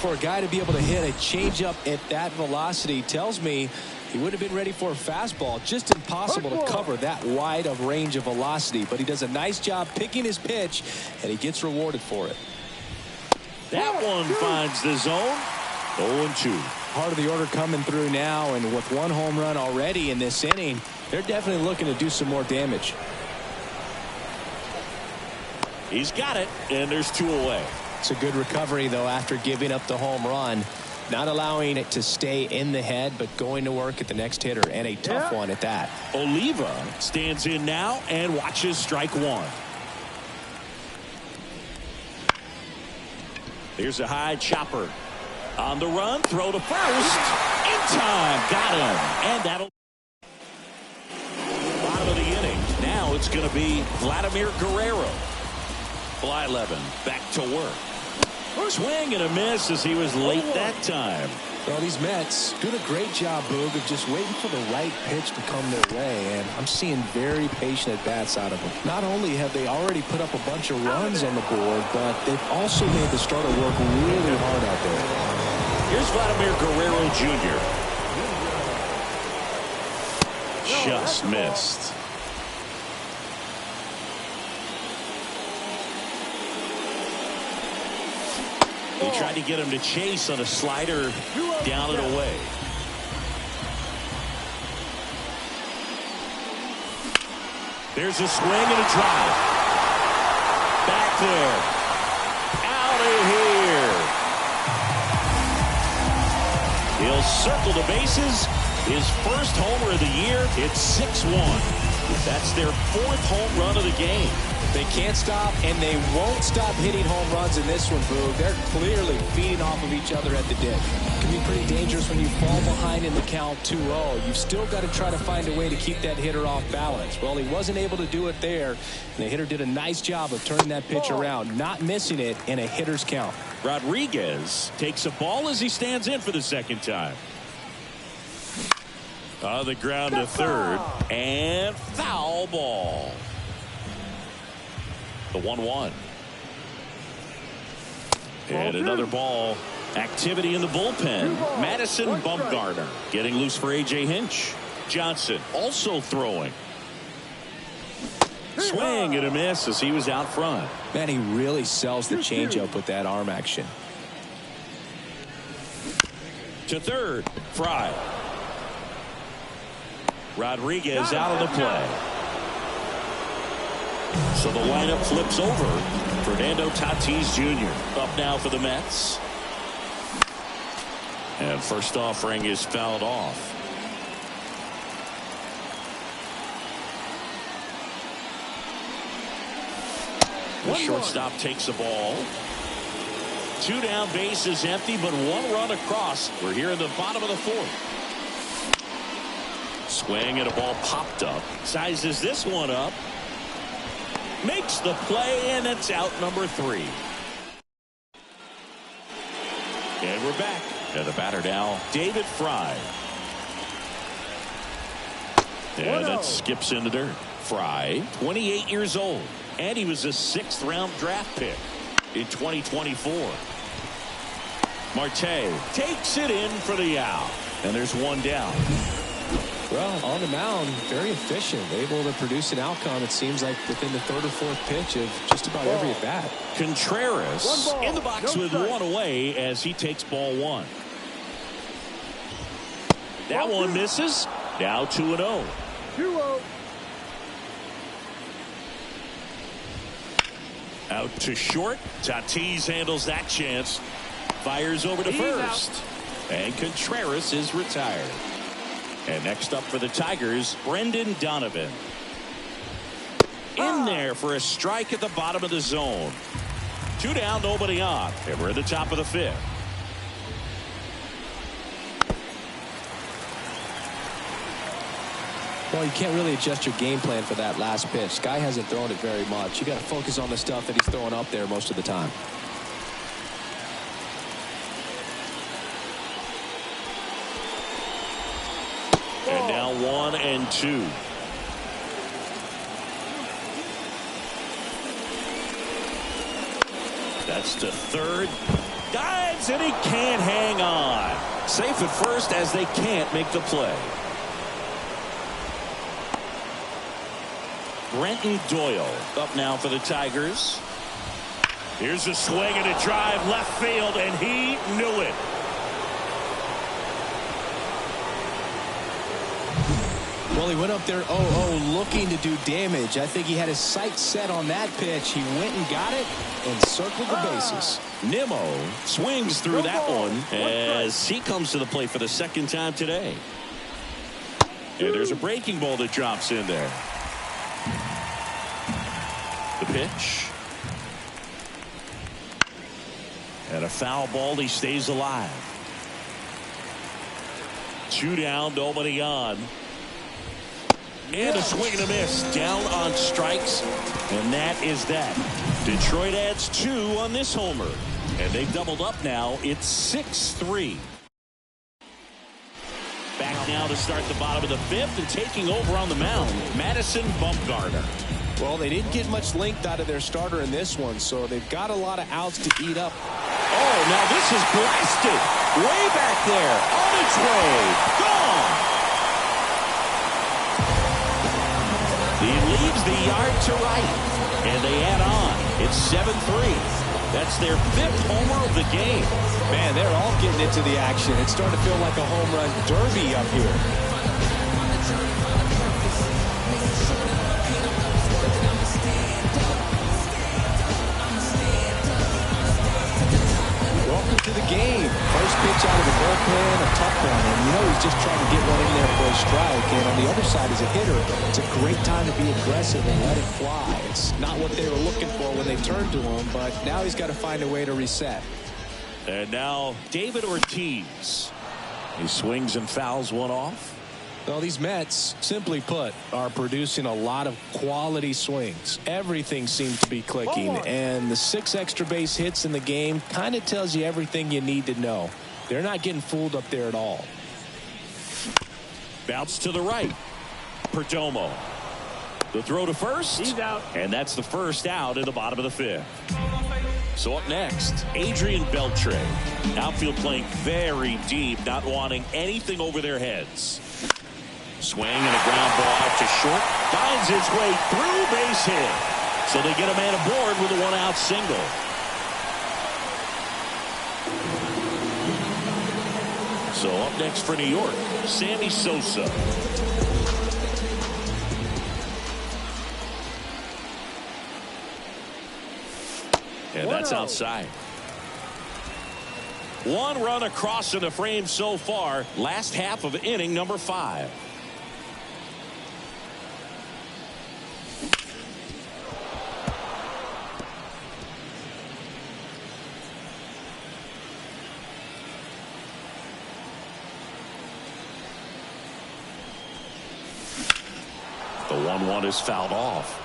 For a guy to be able to hit a changeup at that velocity tells me he would have been ready for a fastball. Just impossible to cover that wide of range of velocity, but he does a nice job picking his pitch, and he gets rewarded for it. That one finds the zone. 0-2. Part of the order coming through now, and with 1 home run already in this inning, they're definitely looking to do some more damage. He's got it, and there's 2 away. It's a good recovery, though, after giving up the home run. Not allowing it to stay in the head, but going to work at the next hitter, and a tough one at that. Oliva stands in now and watches strike 1. Here's a high chopper. On the run, throw to first. In time, got him. And that'll bottom of the inning. Now it's going to be Vladimir Guerrero. Blyleven back to work. Swing and a miss as he was late that time. Well, these Mets doing a great job, Boog, of just waiting for the right pitch to come their way, and I'm seeing very patient at-bats out of them. Not only have they already put up a bunch of runs on the board, but they've also made the starter work really hard out there. Here's Vladimir Guerrero Jr. Just missed. They tried to get him to chase on a slider down and away. There's a swing and a drive. Back there. Out of here. He'll circle the bases. His first homer of the year. It's 6-1. That's their 4th home run of the game. They can't stop, and they won't stop hitting home runs in this one, Boog. They're clearly feeding off of each other at the dick. It can be pretty dangerous when you fall behind in the count 2-0. You've still got to try to find a way to keep that hitter off balance. Well, he wasn't able to do it there, and the hitter did a nice job of turning that pitch around, not missing it in a hitter's count. Rodriguez takes a ball as he stands in for the second time. On the ground to third, and foul ball. The 1-1. And another ball. Activity in the bullpen. Madison Bumgarner getting loose for A.J. Hinch. Johnson also throwing. Swing and a miss as he was out front. Man, he really sells the changeup with that arm action. To third, Fry. Rodriguez out of the play. So the lineup flips over. Fernando Tatis Jr. up now for the Mets. And first offering is fouled off. The shortstop takes the ball. 2 down, base is empty, but 1 run across. We're here in the bottom of the 4th. Swing and a ball popped up. Sizes this one up. Makes the play, and it's out number 3. And we're back. And the batter now, David Fry. And it skips in the dirt. Fry, 28 years old. And he was a 6th round draft pick in 2024. Marte takes it in for the out. And there's 1 down. Well, on the mound, very efficient, able to produce an outcome, it seems like, within the 3rd or 4th pitch of just about every at bat. Contreras in the box with 1 away as he takes ball 1. That one misses. Now 2-0. 2-0. Out to short. Tatis handles that chance. Fires over to first. And Contreras is retired. And next up for the Tigers, Brendan Donovan. In there for a strike at the bottom of the zone. 2 down, nobody on. And we're at the top of the 5th. Well, you can't really adjust your game plan for that last pitch. Guy hasn't thrown it very much. You got to focus on the stuff that he's throwing up there most of the time. And now 1-2. That's to third. Dives and he can't hang on. Safe at first as they can't make the play. Brenton Doyle up now for the Tigers. Here's a swing and a drive left field, and he knew it. Well, he went up there 0-0 looking to do damage. I think he had his sights set on that pitch. He went and got it and circled the bases. Nimmo swings through that one as he comes to the plate for the 2nd time today. And there's a breaking ball that drops in there. The pitch. And a foul ball. He stays alive. 2 down, nobody on. And a swing and a miss. Down on strikes. And that is that. Detroit adds 2 on this homer. And they've doubled up now. It's 6-3. Back now to start the bottom of the 5th and taking over on the mound, Madison Bumgarner. Well, they didn't get much length out of their starter in this one, so they've got a lot of outs to eat up. Oh, now this is blasted. Way back there. On its way. Gone. He leaves the yard to right. And they add on. It's 7-3. That's their 5th homer of the game. Man, they're all getting into the action. It's starting to feel like a home run derby up here. Welcome to the game. First pitch out of the bullpen, a tough one. And you know he's just trying to get one in there for a strike. And on the other side, as a hitter, it's a great time to be aggressive and let it fly. It's not what they were looking for when they turned to him, but now he's got to find a way to reset. And now David Ortiz. He swings and fouls one off. Well, these Mets, simply put, are producing a lot of quality swings. Everything seems to be clicking, and the 6 extra base hits in the game kind of tells you everything you need to know. They're not getting fooled up there at all. Bounce to the right. Perdomo. The throw to first. He's out. And that's the first out in the bottom of the 5th. So up next, Adrian Beltre. Outfield playing very deep, not wanting anything over their heads. Swing and a ground ball out to short. Finds its way through, base hit. So they get a man aboard with a one-out single. So up next for New York, Sammy Sosa. And that's outside. One run across in the frame so far. Last half of inning number 5. The 1-1 is fouled off.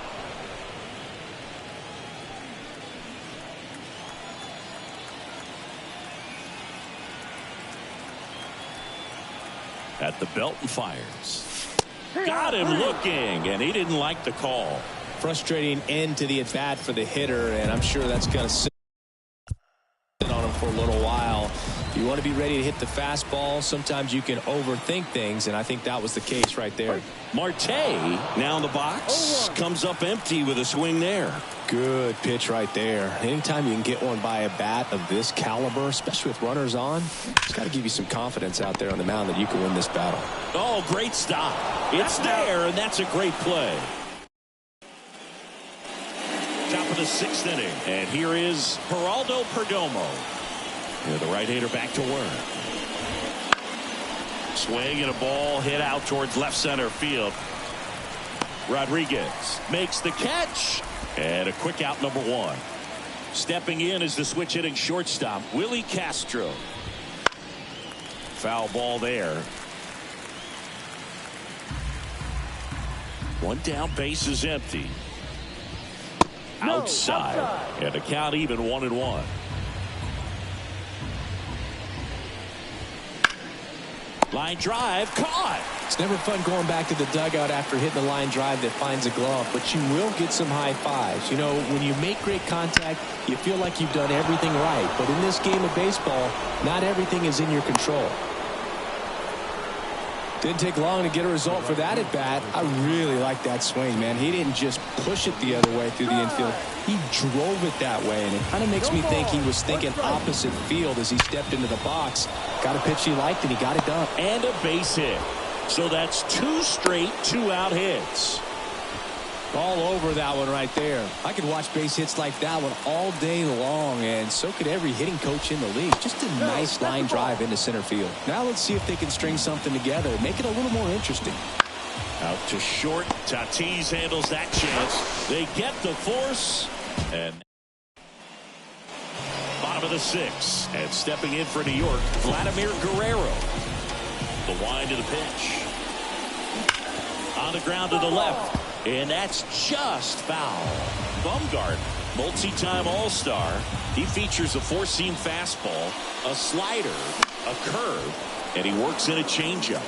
At the belt and fires. Got him looking, and he didn't like the call. Frustrating end to the at bat for the hitter, and I'm sure that's going to sit on him for a little while. You want to be ready to hit the fastball. Sometimes you can overthink things, and I think that was the case right there. Marte now in the box. Comes up empty with a swing there. Good pitch right there. Anytime you can get one by a bat of this caliber, especially with runners on, it's got to give you some confidence out there on the mound that you can win this battle. Oh, great stop. It's there, and that's a great play. Top of the 6th inning, and here is Geraldo Perdomo. The right-hander back to work. Swing and a ball hit out towards left center field. Rodriguez makes the catch. And a quick out, number 1. Stepping in is the switch hitting shortstop, Willie Castro. Foul ball there. One down, base is empty. Outside. And the count even 1-1. Line drive caught. It's never fun going back to the dugout after hitting a line drive that finds a glove, but you will get some high fives. You know, when you make great contact, you feel like you've done everything right. But in this game of baseball, not everything is in your control. Didn't take long to get a result for that at bat. I really like that swing, man. He didn't just push it the other way through the infield. He drove it that way, and it kind of makes me think he was thinking opposite field as he stepped into the box. Got a pitch he liked, and he got it done. And a base hit. So that's 2 straight 2-out hits. All over that one right there. I could watch base hits like that one all day long, and so could every hitting coach in the league. Just a nice line drive into center field. Now let's see if they can string something together and make it a little more interesting. Out to short. Tatis handles that chance. They get the force. And bottom of the 6th. And stepping in for New York, Vladimir Guerrero. The wind of the pitch. On the ground to the left. And that's just foul. Bumgarner, multi-time All-Star. He features a 4-seam fastball, a slider, a curve, and he works in a changeup.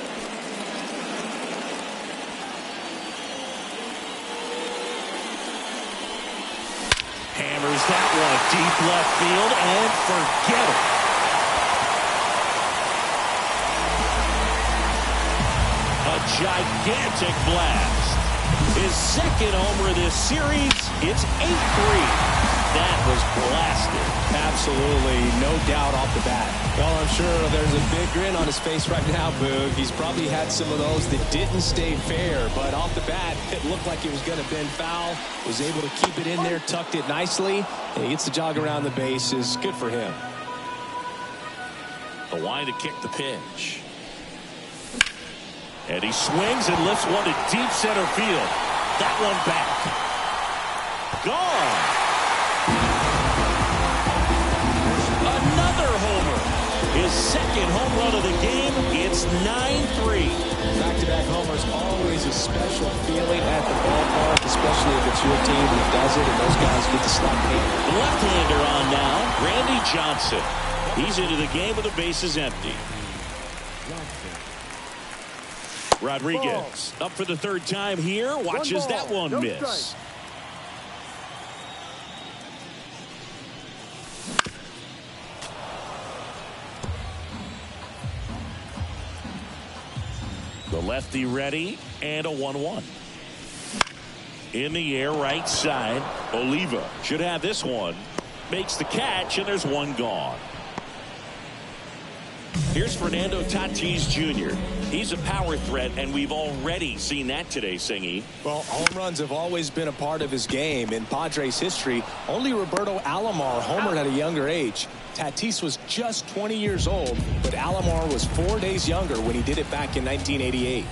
Hammers that one deep left field and forget it. A gigantic blast. His 2nd homer of this series. It's 8-3. That was blasted. Absolutely, no doubt off the bat. Well, I'm sure there's a big grin on his face right now, Boog. He's probably had some of those that didn't stay fair, but off the bat, it looked like it was going to bend foul. Was able to keep it in there, tucked it nicely, and he gets the jog around the bases. Good for him. The wind to kick the pitch. And he swings and lifts one to deep center field. That one back. Gone. Another homer. His 2nd home run of the game. It's 9-3. Back-to-back homers, always a special feeling at the ballpark, especially if it's your team that does it and those guys get to slap paint. The left-hander on now, Randy Johnson. He's into the game with the bases empty. Rodriguez up for the 3rd time here. Watches that one miss. The lefty ready, and a 1-1. In the air, right side. Oliva should have this one. Makes the catch, and there's one gone. Here's Fernando Tatis Jr. He's a power threat, and we've already seen that today, Singy. Well, home runs have always been a part of his game. In Padres history, only Roberto Alomar homered at a younger age. Tatis was just 20 years old, but Alomar was 4 days younger when he did it back in 1988.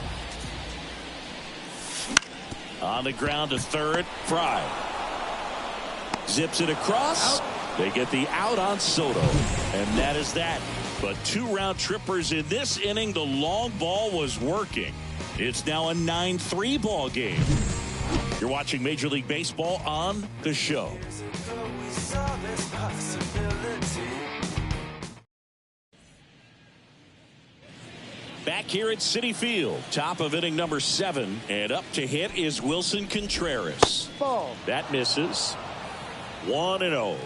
On the ground to third, Fry. Zips it across. They get the out on Soto. And that is that. But 2 round trippers in this inning. The long ball was working. It's now a 9-3 ball game. You're watching Major League Baseball on The Show. Back here at Citi Field, top of inning number 7, and up to hit is Wilson Contreras. Ball. That misses. 1-0.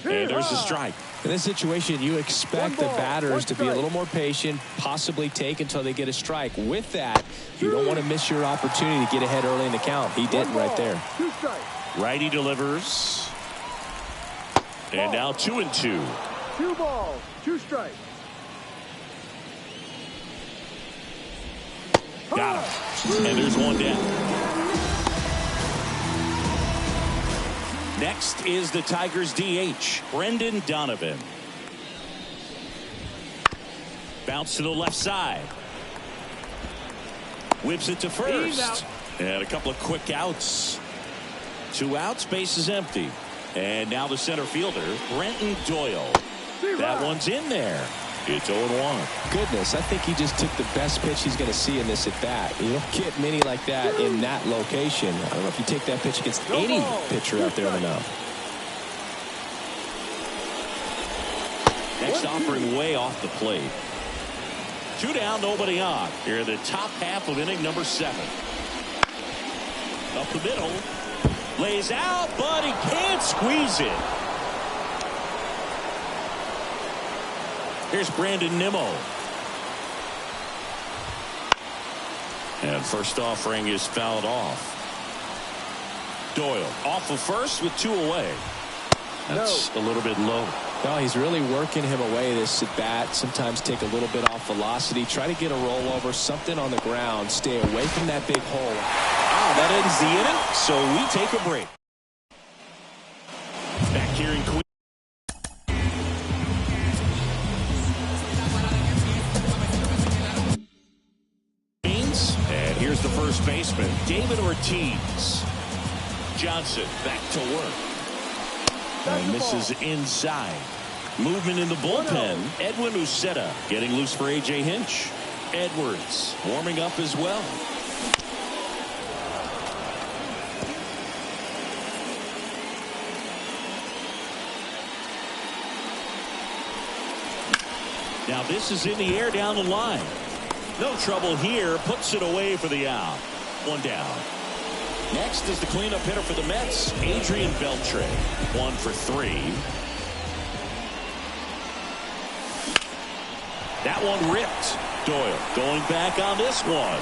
And there's a strike. In this situation, you expect the batters to be a little more patient, possibly take until they get a strike. With that, you don't want to miss your opportunity to get ahead early in the count. He didn't right there. Righty delivers. And now 2-2. 2 balls, 2 strikes. Got him. And there's one down. Next is the Tigers DH, Brendan Donovan. Bounce to the left side. Whips it to first. And a couple of quick outs. 2 outs, base is empty. And now the center fielder, Brenton Doyle. That one's in there. It's 0-1. Goodness, I think he just took the best pitch he's going to see in this at bat. You don't get many like that in that location. I don't know if you take that pitch against any pitcher out there in the mound. Next offering way off the plate. 2 down, nobody on. Here in the top half of inning number 7. Up the middle. Lays out, but he can't squeeze it. Here's Brandon Nimmo. And first offering is fouled off. Doyle off of first with 2 away. That's a little bit low. No, he's really working him away this at bat. Sometimes take a little bit off velocity. Try to get a rollover, something on the ground. Stay away from that big hole. That ends the inning, so we take a break. Back here in Queens. And here's the first baseman, David Ortiz. Johnson back to work. And misses inside. Movement in the bullpen. Edwin Uceta getting loose for A.J. Hinch. Edwards warming up as well. Now this is in the air down the line. No trouble here. Puts it away for the out. 1 down. Next is the cleanup hitter for the Mets, Adrian Beltre. 1 for 3. That one ripped. Doyle going back on this one.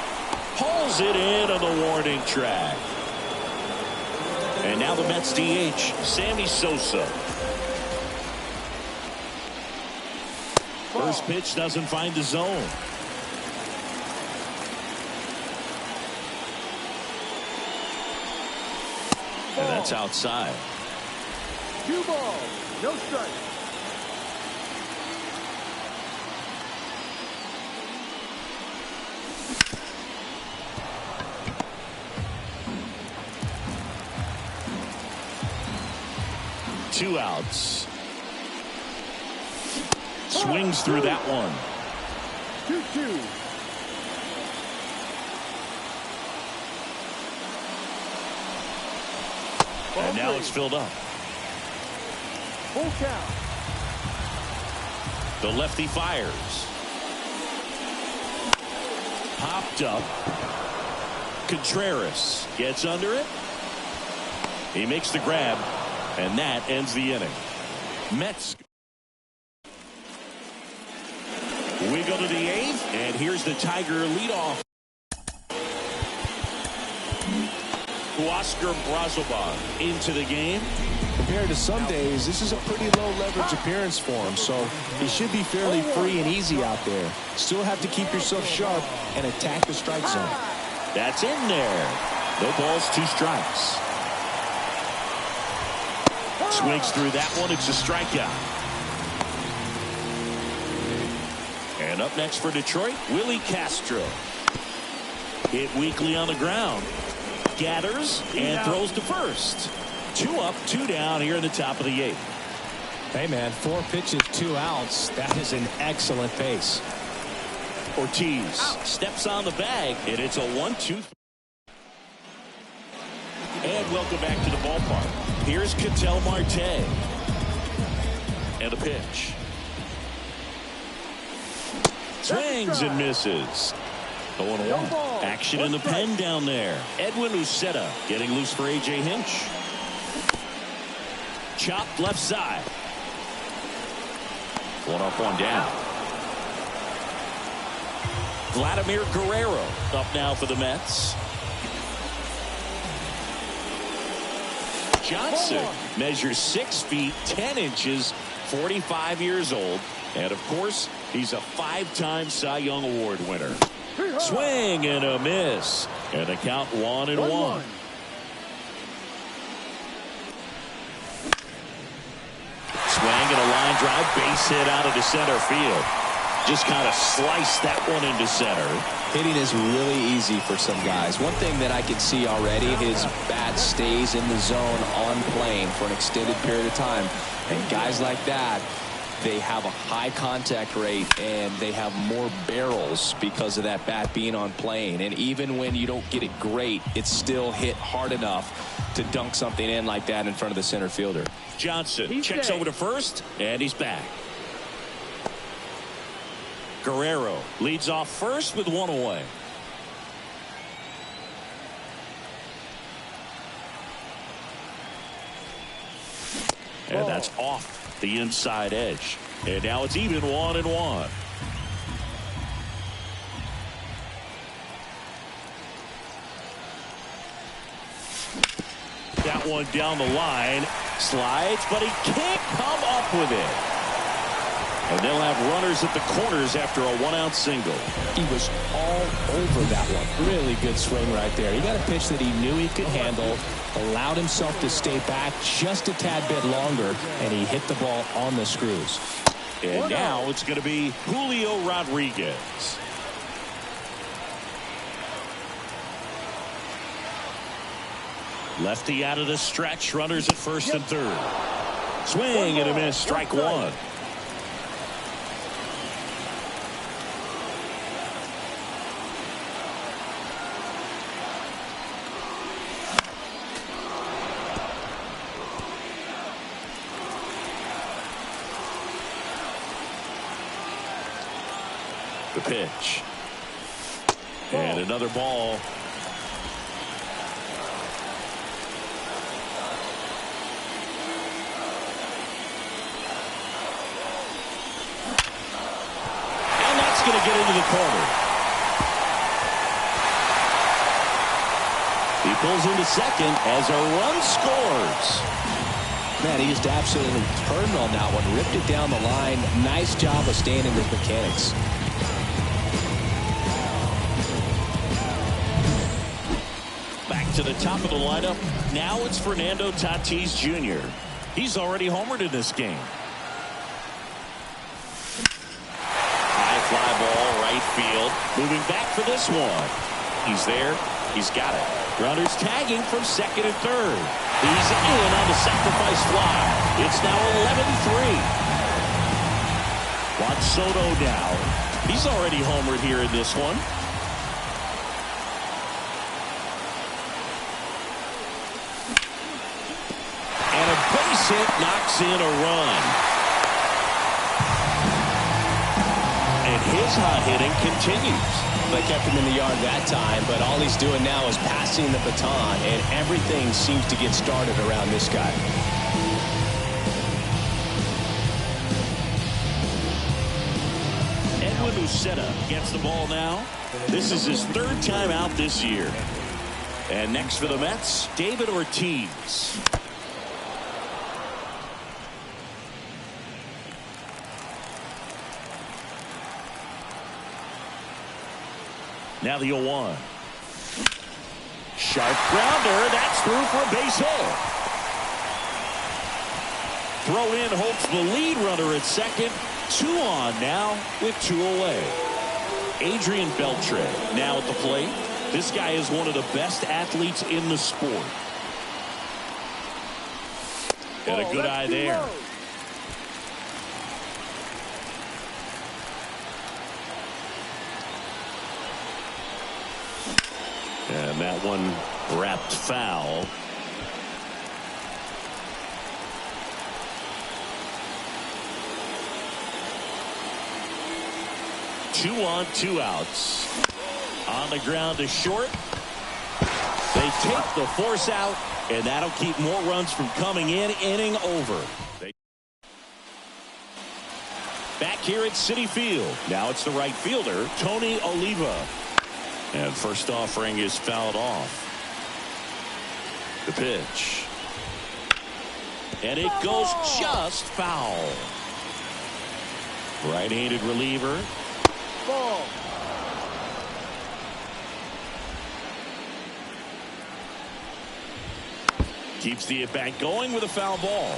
Pulls it in on the warning track. And now the Mets DH, Sammy Sosa. First pitch doesn't find the zone. And that's outside. 2 balls, no strikes. Two outs. Swings through that one. 2-2. And now it's filled up. Full count. The lefty fires. Popped up. Contreras gets under it. He makes the grab, and that ends the inning. Mets. go to the 8th, and here's the Tiger leadoff. Oscar Brazoban into the game. Compared to some days, this is a pretty low leverage appearance for him, so he should be fairly free and easy out there. Still have to keep yourself sharp and attack the strike zone. That's in there. No balls, 2 strikes. Swings through that one. It's a strikeout. And up next for Detroit, Willie Castro. Hit weakly on the ground. Gathers and throws to first. 2 up, 2 down here in the top of the 8th. Hey, man, 4 pitches, 2 outs. That is an excellent pace. Ortiz steps on the bag, and it's a 1-2. And welcome back to the ballpark. Here's Ketel Marte. And a pitch. Swings and misses. 0-1. Action in the pen down there. Edwin Uceta getting loose for A.J. Hinch. Chopped left side. 1 up, 1 down. Vladimir Guerrero up now for the Mets. Johnson measures 6 feet 10 inches, 45 years old, and of course he's a 5-time Cy Young Award winner. Swing and a miss, and a count 1-1. Swing and a line drive, base hit out of the center field. Just kind of sliced that one into center. Hitting is really easy for some guys. One thing that I can see already, his bat stays in the zone on plane for an extended period of time. And guys like that, they have a high contact rate and they have more barrels because of that bat being on plane. And even when you don't get it great, it's still hit hard enough to dunk something in like that in front of the center fielder. Johnson checks over to first, and he's back. Guerrero leads off first with 1 away. And that's off the inside edge. And now it's even 1-1. That one down the line. Slides, but he can't come up with it. And they'll have runners at the corners after a 1-out single. He was all over that one. Really good swing right there. He got a pitch that he knew he could handle, allowed himself to stay back just a tad bit longer, and he hit the ball on the screws. And now it's going to be Julio Rodriguez. Lefty out of the stretch, runners at first and third. Swing and a miss, strike 1. The pitch. And another ball. And that's going to get into the corner. He pulls into second as a run scores. Man, he just absolutely turned on that one, ripped it down the line. Nice job of staying in his mechanics. Back to the top of the lineup. Now it's Fernando Tatis Jr. He's already homered in this game. High fly ball, right field. Moving back for this one. He's there. He's got it. Runners tagging from second and third. He's in on the sacrifice fly. It's now 11-3. Juan Soto now. He's already homered here in this one. And a base hit knocks in a run. And his hot hitting continues. They kept him in the yard that time, but all he's doing now is passing the baton, and everything seems to get started around this guy. Edwin Lucetta gets the ball now. This is his third time out this year. And next for the Mets, David Ortiz. Now the 0-1. Sharp grounder. That's through for a base hit. Throw in hopes the lead runner at second. 2 on now with 2 away. Adrian Beltre now at the plate. This guy is one of the best athletes in the sport. Got a good eye there. And that one wrapped foul. Two on, 2 outs. On the ground to short. They take the force out, and that'll keep more runs from coming in. Inning over. Back here at Citi Field. Now it's the right fielder, Tony Oliva. And first offering is fouled off. The pitch. And it goes just foul. Right-handed reliever. Ball. Keeps the at-bat going with a foul ball.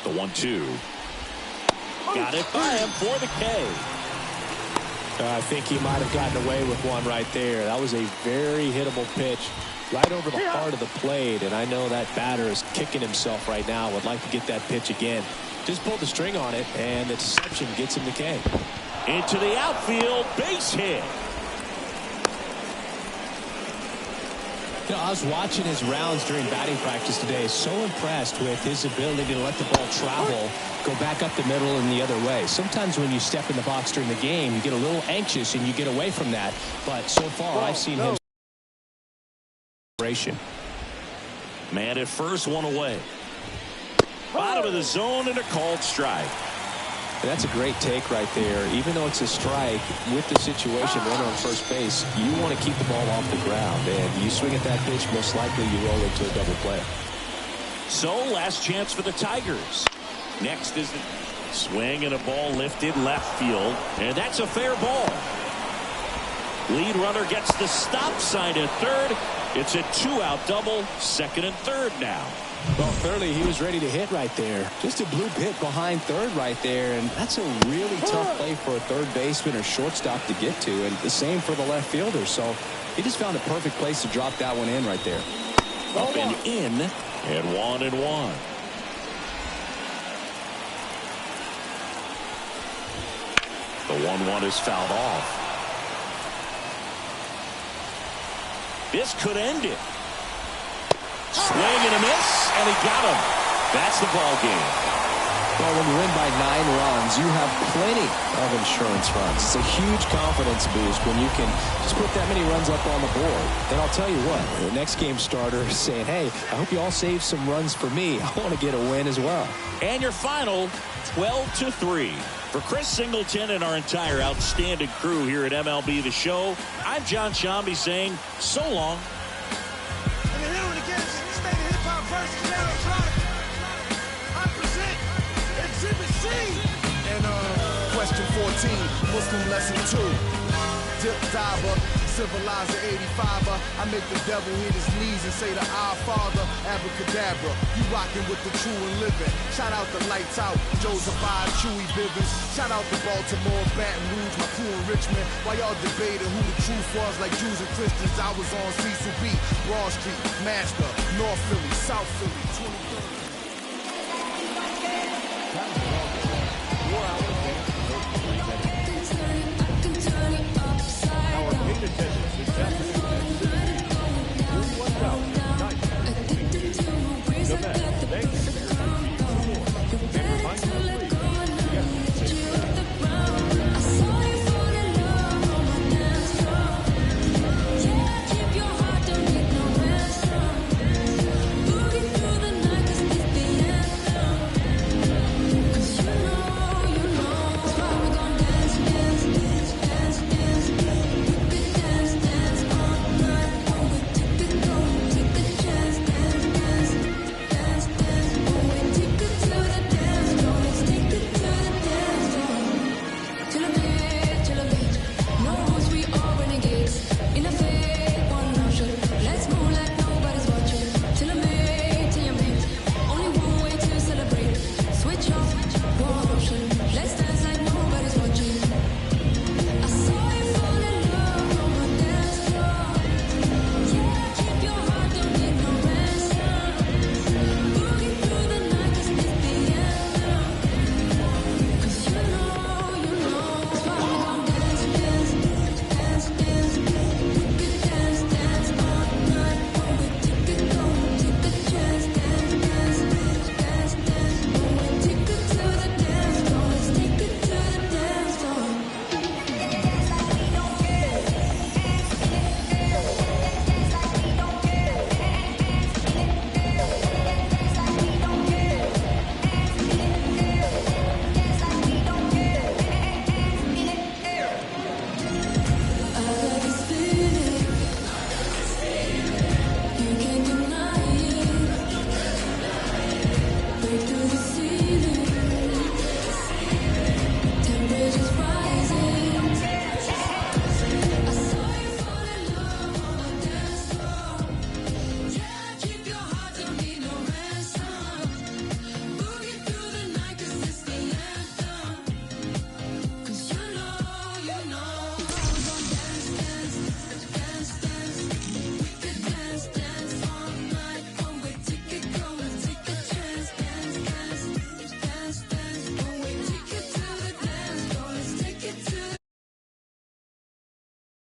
The 1-2. Got it by him for the K. I think he might have gotten away with one right there. That was a very hittable pitch right over the heart of the plate, and I know that batter is kicking himself right now. Would like to get that pitch again. Just pulled the string on it, and the deception gets him the K. Into the outfield, base hit. You know, I was watching his rounds during batting practice today. So impressed with his ability to let the ball travel, go back up the middle and the other way. Sometimes when you step in the box during the game, you get a little anxious and you get away from that. But so far, I've seen him. Man at first, 1 away. Bottom of the zone and a called strike. And that's a great take right there. Even though it's a strike, with the situation, runner on first base, you want to keep the ball off the ground. And you swing at that pitch, most likely you roll into a double play. So, last chance for the Tigers. Next is the swing and a ball lifted left field. And that's a fair ball. Lead runner gets the stop sign at third. It's a 2-out double, second and third now. Well, clearly he was ready to hit right there. Just a bloop hit behind third right there, and that's a really tough play for a third baseman or shortstop to get to, and the same for the left fielder. So he just found a perfect place to drop that one in right there. Up and in, and 1-1. The 1-1 is fouled off. This could end it. Swing and a miss, and he got him. That's the ball game. Well, when you win by 9 runs, you have plenty of insurance runs. It's a huge confidence boost when you can just put that many runs up on the board. And I'll tell you what, the next game starter is saying, hey, I hope you all save some runs for me. I want to get a win as well. And your final, 12-3. For Chris Singleton and our entire outstanding crew here at MLB The Show, I'm John Shambi saying so long. Question 14, Muslim lesson 2. Dip diver, civilizer 85er. I make the devil hit his knees and say the Our Father, abracadabra. You rockin' with the true and living. Shout out the Lights Out, Joseph I, Chewy Bivens. Shout out to Baltimore, Baton Rouge, my crew in Richmond. While y'all debating who the truth was, like Jews and Christians, I was on Cecil B, Broad Street, Master, North Philly, South Philly, 23rd.